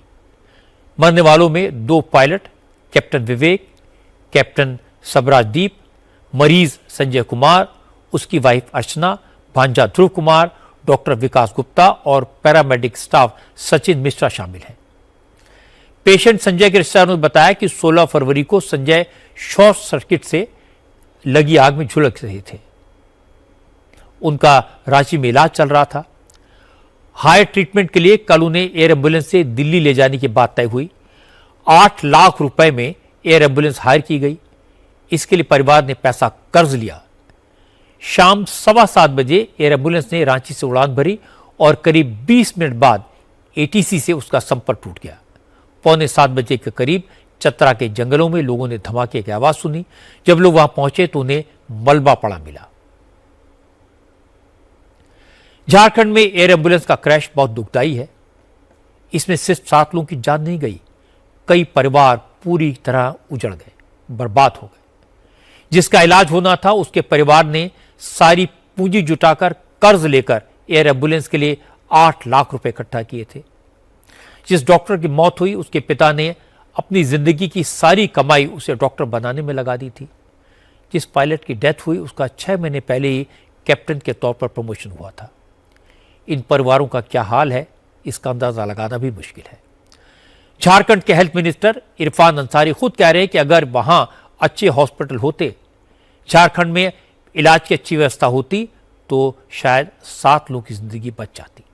Speaker 1: मरने वालों में 2 पायलट, कैप्टन विवेक, कैप्टन सबराजदीप, मरीज संजय कुमार, उसकी वाइफ अर्चना, भांजा ध्रुव कुमार, डॉक्टर विकास गुप्ता और पैरामेडिक स्टाफ सचिन मिश्रा शामिल हैं। पेशेंट संजय के रिश्तेदारों ने बताया कि 16 फरवरी को संजय शॉर्ट सर्किट से लगी आग में झुलस रहे थे। उनका रांची में इलाज चल रहा था। हायर ट्रीटमेंट के लिए कल उन्हें एयर एम्बुलेंस से दिल्ली ले जाने की बात तय हुई। 8 लाख रुपए में एयर एम्बुलेंस हायर की गई। इसके लिए परिवार ने पैसा कर्ज लिया। शाम 7:15 बजे एयर एम्बुलेंस ने रांची से उड़ान भरी और करीब 20 मिनट बाद एटीसी से उसका संपर्क टूट गया। 6:45 बजे के करीब चतरा के जंगलों में लोगों ने धमाके की आवाज सुनी। जब लोग वहां पहुंचे तो उन्हें मलबा पड़ा मिला। झारखंड में एयर एम्बुलेंस का क्रैश बहुत दुखदाई है। इसमें सिर्फ 7 लोगों की जान नहीं गई, कई परिवार पूरी तरह उजड़ गए, बर्बाद हो गए। जिसका इलाज होना था उसके परिवार ने सारी पूंजी जुटाकर कर्ज लेकर एयर एम्बुलेंस के लिए 8 लाख रुपए इकट्ठा किए थे। जिस डॉक्टर की मौत हुई उसके पिता ने अपनी जिंदगी की सारी कमाई उसे डॉक्टर बनाने में लगा दी थी। जिस पायलट की डेथ हुई उसका 6 महीने पहले ही कैप्टन के तौर पर प्रमोशन हुआ था। इन परिवारों का क्या हाल है इसका अंदाजा लगाना भी मुश्किल है। झारखंड के हेल्थ मिनिस्टर इरफान अंसारी खुद कह रहे हैं कि अगर वहां अच्छे हॉस्पिटल होते, झारखंड में इलाज की अच्छी व्यवस्था होती तो शायद 7 लोगों की जिंदगी बच जाती।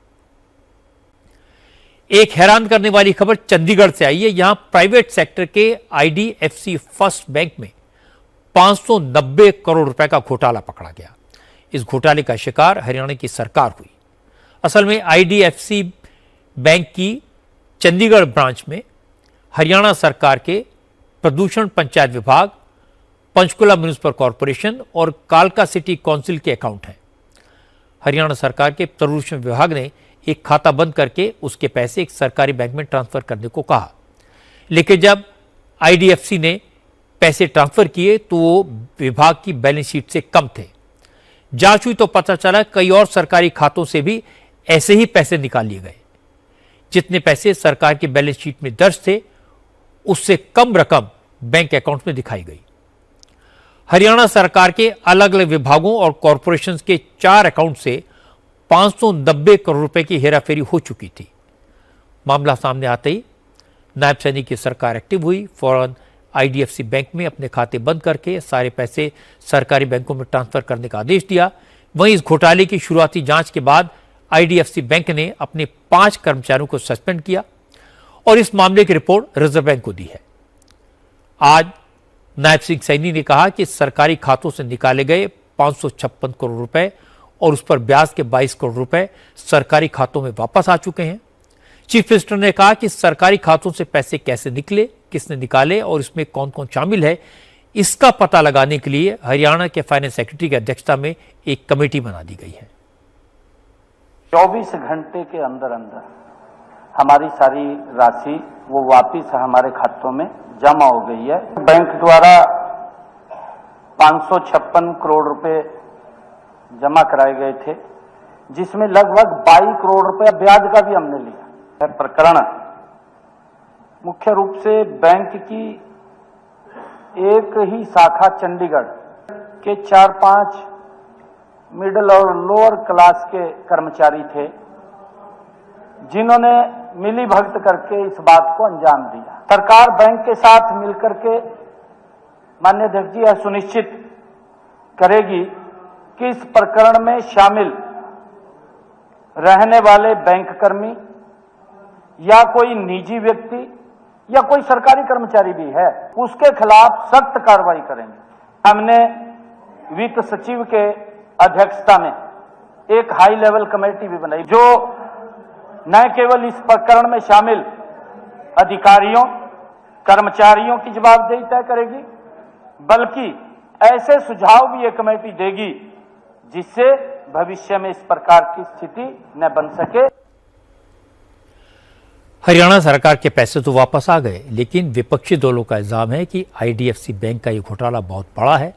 Speaker 1: एक हैरान करने वाली खबर चंडीगढ़ से आई है। यहां प्राइवेट सेक्टर के आईडीएफसी फर्स्ट बैंक में 590 करोड़ रुपए का घोटाला पकड़ा गया। इस घोटाले का शिकार हरियाणा की सरकार हुई। असल में आईडीएफसी बैंक की चंडीगढ़ ब्रांच में हरियाणा सरकार के प्रदूषण पंचायत विभाग, पंचकुला म्युनिसिपल कॉरपोरेशन और कालका सिटी काउंसिल के अकाउंट हैं। हरियाणा सरकार के प्रदूषण विभाग ने एक खाता बंद करके उसके पैसे एक सरकारी बैंक में ट्रांसफर करने को कहा, लेकिन जब आईडीएफसी ने पैसे ट्रांसफर किए तो वो विभाग की बैलेंस शीट से कम थे। जांच हुई तो पता चला कई और सरकारी खातों से भी ऐसे ही पैसे निकाल लिए गए। जितने पैसे सरकार की बैलेंस शीट में दर्ज थे उससे कम रकम बैंक अकाउंट में दिखाई गई। हरियाणा सरकार के अलग अलग विभागों और कॉरपोरेशंस के 4 अकाउंट से 590 करोड़ रुपए की हेराफेरी हो चुकी थी। मामला सामने आते ही नायब सैनिक की सरकार एक्टिव हुई। फौरन आईडीएफसी बैंक में अपने खाते बंद करके सारे पैसे सरकारी बैंकों में ट्रांसफर करने का आदेश दिया। वहीं इस घोटाले की शुरुआती जांच के बाद आईडीएफसी बैंक ने अपने 5 कर्मचारियों को सस्पेंड किया और इस मामले की रिपोर्ट रिजर्व बैंक को दी है। आज नायब सिंह सैनी ने कहा कि सरकारी खातों से निकाले गए 556 करोड़ रुपए और उस पर ब्याज के 22 करोड़ रुपए सरकारी खातों में वापस आ चुके हैं। चीफ मिनिस्टर ने कहा कि सरकारी खातों से पैसे कैसे निकले, किसने निकाले और इसमें कौन कौन शामिल है, इसका पता लगाने के लिए हरियाणा के फाइनेंस सेक्रेटरी की अध्यक्षता में एक कमेटी बना दी गई है।
Speaker 19: 24 घंटे के अंदर अंदर हमारी सारी राशि वो वापिस हमारे खातों में जमा हो गई है। बैंक द्वारा 556 करोड़ रुपए जमा कराए गए थे, जिसमें लगभग 22 करोड़ रुपए ब्याज का भी हमने लिया है। प्रकरण मुख्य रूप से बैंक की एक ही शाखा चंडीगढ़ के 4-5 मिडिल और लोअर क्लास के कर्मचारी थे, जिन्होंने मिली भगत करके इस बात को अंजाम दिया। सरकार बैंक के साथ मिलकर के माननीय अध्यक्ष जी यह सुनिश्चित करेगी कि इस प्रकरण में शामिल रहने वाले बैंक कर्मी या कोई निजी व्यक्ति या कोई सरकारी कर्मचारी भी है, उसके खिलाफ सख्त कार्रवाई करेंगे। हमने वित्त सचिव के अध्यक्षता में एक हाई लेवल कमेटी भी बनाई जो न केवल इस प्रकरण में शामिल अधिकारियों कर्मचारियों की जवाबदेही तय करेगी, बल्कि ऐसे सुझाव भी ये कमेटी देगी जिससे भविष्य में इस प्रकार की स्थिति न बन सके।
Speaker 1: हरियाणा सरकार के पैसे तो वापस आ गए, लेकिन विपक्षी दलों का इल्जाम है कि आईडीएफसी बैंक का ये घोटाला बहुत बड़ा है।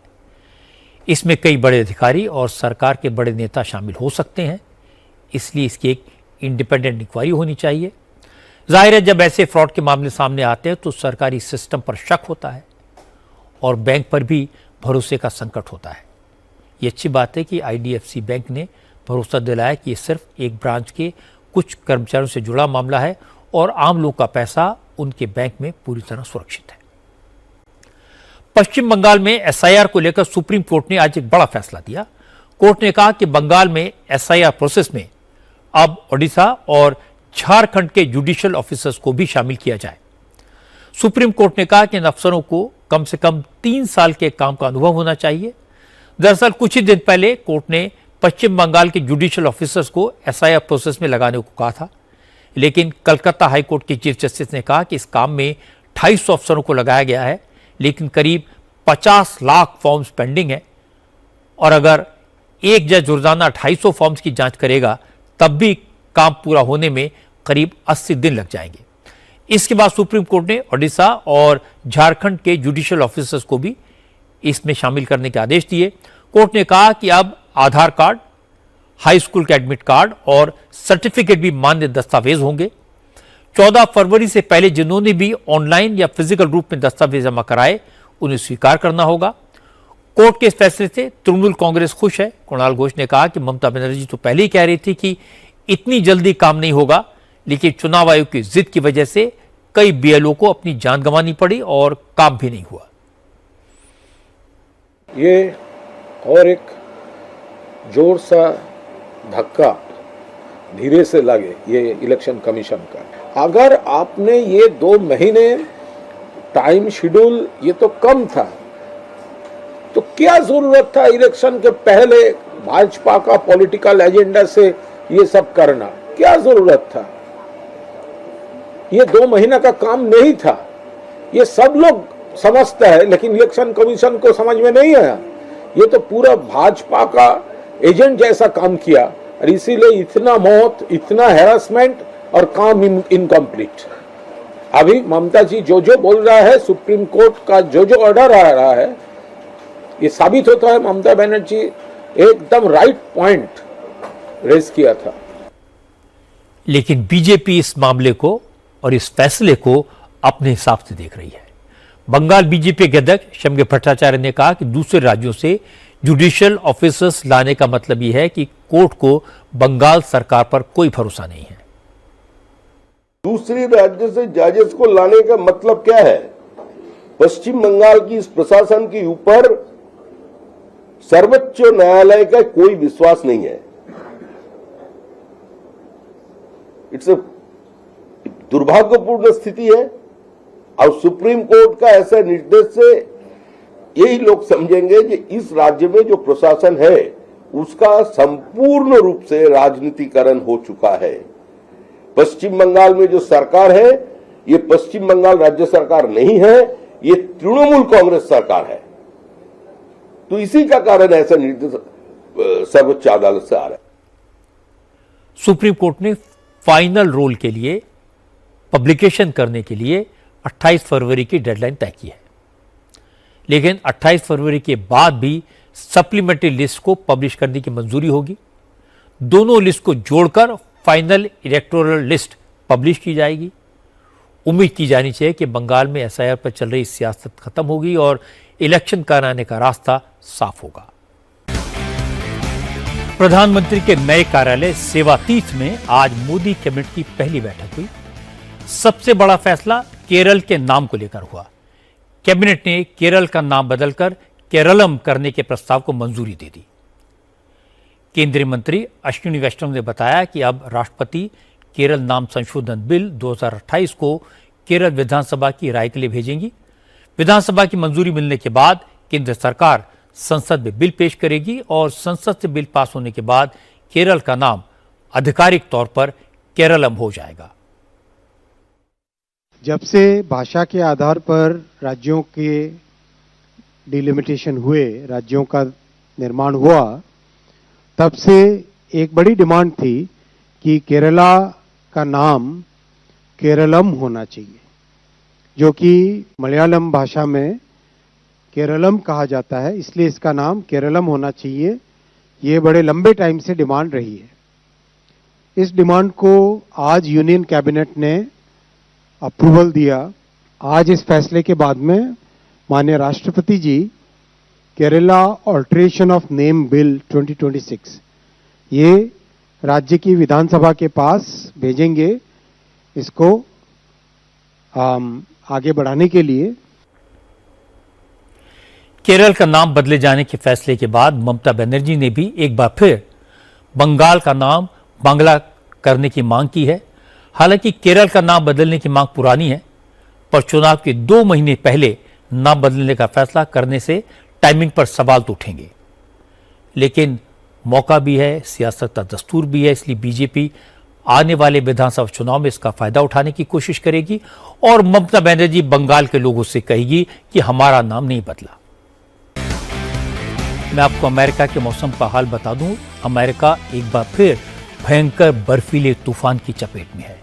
Speaker 1: इसमें कई बड़े अधिकारी और सरकार के बड़े नेता शामिल हो सकते हैं, इसलिए इसकी एक इंडिपेंडेंट इंक्वायरी होनी चाहिए। जाहिर है, जब ऐसे फ्रॉड के मामले सामने आते हैं तो सरकारी सिस्टम पर शक होता है और बैंक पर भी भरोसे का संकट होता है। ये अच्छी बात है कि आईडीएफसी बैंक ने भरोसा दिलाया कि ये सिर्फ एक ब्रांच के कुछ कर्मचारियों से जुड़ा मामला है और आम लोगों का पैसा उनके बैंक में पूरी तरह सुरक्षित है। पश्चिम बंगाल में एसआईआर को लेकर सुप्रीम कोर्ट ने आज एक बड़ा फैसला दिया। कोर्ट ने कहा कि बंगाल में एसआईआर प्रोसेस में अब ओडिशा और झारखंड के जुडिशियल ऑफिसर्स को भी शामिल किया जाए। सुप्रीम कोर्ट ने कहा कि इन अफसरों को कम से कम 3 साल के काम का अनुभव होना चाहिए। दरअसल कुछ ही दिन पहले कोर्ट ने पश्चिम बंगाल के जुडिशियल ऑफिसर्स को एसआईआर प्रोसेस में लगाने को कहा था, लेकिन कलकत्ता हाईकोर्ट के चीफ जस्टिस ने कहा कि इस काम में 250 अफसरों को लगाया गया है, लेकिन करीब 50 लाख फॉर्म्स पेंडिंग है और अगर एक जज रोजाना 250 फॉर्म्स की जांच करेगा तब भी काम पूरा होने में करीब 80 दिन लग जाएंगे। इसके बाद सुप्रीम कोर्ट ने ओडिशा और झारखंड के जुडिशियल ऑफिसर्स को भी इसमें शामिल करने के आदेश दिए। कोर्ट ने कहा कि अब आधार कार्ड, हाई स्कूल के एडमिट कार्ड और सर्टिफिकेट भी मान्य दस्तावेज होंगे। 14 फरवरी से पहले जिन्होंने भी ऑनलाइन या फिजिकल रूप में दस्तावेज जमा कराए उन्हें स्वीकार करना होगा। कोर्ट के इस फैसले से तृणमूल कांग्रेस खुश है। कुणाल घोष ने कहा कि ममता बनर्जी तो पहले ही कह रही थी कि इतनी जल्दी काम नहीं होगा, लेकिन चुनाव आयोग की जिद की वजह से कई बीएलओ को अपनी जान गंवानी पड़ी और काम भी नहीं हुआ।
Speaker 20: ये और एक जोर सा धक्का धीरे से लगे ये इलेक्शन कमीशन का। अगर आपने ये 2 महीने टाइम शेड्यूल, ये तो कम था, तो क्या जरूरत था इलेक्शन के पहले भाजपा का पॉलिटिकल एजेंडा से ये सब करना? क्या जरूरत था? ये 2 महीना का काम नहीं था, ये सब लोग समझता है, लेकिन इलेक्शन कमीशन को समझ में नहीं आया। ये तो पूरा भाजपा का एजेंट जैसा काम किया और इसीलिए इतना मौत, इतना हैरासमेंट और काम इनकम्प्लीट। अभी ममता जी जो बोल रहा है, सुप्रीम कोर्ट का जो ऑर्डर आ रहा है, ये साबित होता है ममता बनर्जी एकदम राइट पॉइंट रेज किया था।
Speaker 1: लेकिन बीजेपी इस मामले को और इस फैसले को अपने हिसाब से देख रही है। बंगाल बीजेपी के अध्यक्ष शमगे भट्टाचार्य ने कहा कि दूसरे राज्यों से जुडिशियल ऑफिसर्स लाने का मतलब यह है कि कोर्ट को बंगाल सरकार पर कोई भरोसा नहीं है।
Speaker 21: दूसरे राज्य से जजेस को लाने का मतलब क्या है? पश्चिम बंगाल की इस प्रशासन के ऊपर सर्वोच्च न्यायालय का कोई विश्वास नहीं है। इट्स अ दुर्भाग्यपूर्ण स्थिति है और सुप्रीम कोर्ट का ऐसा निर्देश से यही लोग समझेंगे कि इस राज्य में जो प्रशासन है उसका संपूर्ण रूप से राजनीतिकरण हो चुका है। पश्चिम बंगाल में जो सरकार है ये पश्चिम बंगाल राज्य सरकार नहीं है, ये तृणमूल कांग्रेस सरकार है। तो इसी का कारण ऐसा निर्देश सर्वोच्च अदालत से आ रहा है।
Speaker 1: सुप्रीम कोर्ट ने फाइनल रोल के लिए पब्लिकेशन करने के लिए 28 फरवरी की डेडलाइन तय की है, लेकिन 28 फरवरी के बाद भी सप्लीमेंट्री लिस्ट को पब्लिश करने की मंजूरी होगी। दोनों लिस्ट को जोड़कर फाइनल इलेक्टोरल लिस्ट पब्लिश की जाएगी। उम्मीद की जानी चाहिए कि बंगाल में एसआईआर पर चल रही सियासत खत्म होगी और इलेक्शन कराने का रास्ता साफ होगा। प्रधानमंत्री के नए कार्यालय सेवातीर्थ में आज मोदी कैबिनेट की पहली बैठक हुई। सबसे बड़ा फैसला केरल के नाम को लेकर हुआ। कैबिनेट ने केरल का नाम बदलकर केरलम करने के प्रस्ताव को मंजूरी दे दी। केंद्रीय मंत्री अश्विनी वैष्णव ने बताया कि अब राष्ट्रपति केरल नाम संशोधन बिल 2028 को केरल विधानसभा की राय के लिए भेजेंगी। विधानसभा की मंजूरी मिलने के बाद केंद्र सरकार संसद में बिल पेश करेगी और संसद से बिल पास होने के बाद केरल का नाम आधिकारिक तौर पर केरलम हो जाएगा।
Speaker 2: जब से भाषा के आधार पर राज्यों के डिलिमिटेशन हुए, राज्यों का निर्माण हुआ, तब से एक बड़ी डिमांड थी कि केरला का नाम केरलम होना चाहिए, जो कि मलयालम भाषा में केरलम कहा जाता है, इसलिए इसका नाम केरलम होना चाहिए। ये बड़े लंबे टाइम से डिमांड रही है। इस डिमांड को आज यूनियन कैबिनेट ने अप्रूवल दिया। आज इस फैसले के बाद में माननीय राष्ट्रपति ji Kerala alteration of name bill 2026 ये राज्य की विधानसभा के पास भेजेंगे, इसको आगे बढ़ाने के लिए।
Speaker 1: केरल का नाम बदले जाने के फैसले के बाद ममता बनर्जी ने भी एक बार फिर बंगाल का नाम बांग्ला करने की मांग की है। हालांकि केरल का नाम बदलने की मांग पुरानी है, पर चुनाव के 2 महीने पहले नाम बदलने का फैसला करने से टाइमिंग पर सवाल तो उठेंगे। लेकिन मौका भी है, सियासत का दस्तूर भी है, इसलिए बीजेपी आने वाले विधानसभा चुनाव में इसका फायदा उठाने की कोशिश करेगी और ममता बनर्जी बंगाल के लोगों से कहेगी कि हमारा नाम नहीं बदला। मैं आपको अमेरिका के मौसम का हाल बता दूं। अमेरिका एक बार फिर भयंकर बर्फीले तूफान की चपेट में है।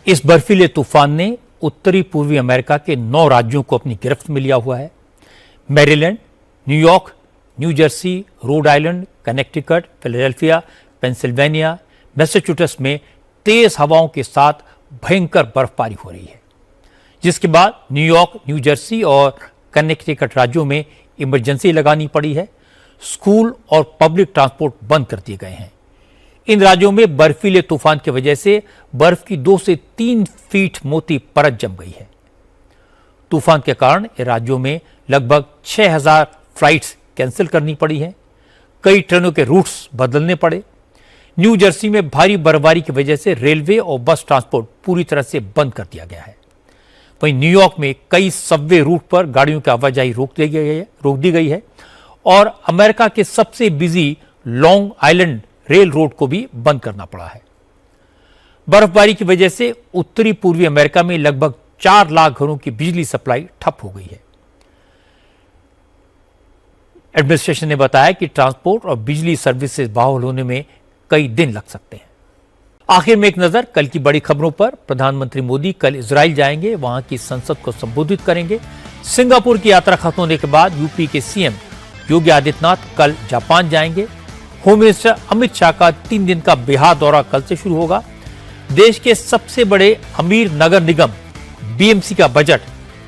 Speaker 1: इस बर्फीले तूफान ने उत्तरी पूर्वी अमेरिका के 9 राज्यों को अपनी गिरफ्त में लिया हुआ है। Maryland, New York, new Jersey, Rhode Island, Connecticut, Philadelphia, Pennsylvania, Massachusetts में तेज हवाओं के साथ भयंकर बर्फबारी हो रही है, जिसके बाद न्यूयॉर्क, न्यू जर्सी और कनेक्टिकट राज्यों में इमरजेंसी लगानी पड़ी है। स्कूल और पब्लिक ट्रांसपोर्ट बंद कर दिए गए हैं। इन राज्यों में बर्फीले तूफान की वजह से बर्फ की 2 से 3 फीट मोटी परत जम गई है। तूफान के कारण इन राज्यों में लगभग 6000 फ्लाइट्स कैंसिल करनी पड़ी हैं। कई ट्रेनों के रूट्स बदलने पड़े। न्यू जर्सी में भारी बर्फबारी की वजह से रेलवे और बस ट्रांसपोर्ट पूरी तरह से बंद कर दिया गया है। वहीं न्यूयॉर्क में कई सबवे रूट पर गाड़ियों की आवाजाही रोक दी गई है और अमेरिका के सबसे busy long island rail road को भी बंद करना पड़ा है। बर्फबारी की वजह से उत्तरी पूर्वी अमेरिका में लगभग 4 लाख घरों की बिजली सप्लाई ठप हो गई है। एडमिनिस्ट्रेशन ने बताया कि ट्रांसपोर्ट और बिजली सर्विसेज बहाल होने में कई दिन लग सकते हैं। आखिर में एक नजर कल की बड़ी खबरों पर। प्रधानमंत्री मोदी कल इजराइल जाएंगे, वहां की संसद को संबोधित करेंगे। सिंगापुर की यात्रा खत्म होने के बाद यूपी के सीएम योगी आदित्यनाथ कल जापान जाएंगे। होम मिनिस्टर अमित शाह का 3 दिन का बिहार दौरा कल से शुरू होगा। देश के सबसे बड़े अमीर नगर निगम बीएमसी का बजट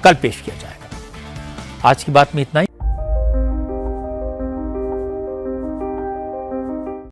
Speaker 1: कल पेश किया जाएगा। आज की बात में इतना ही।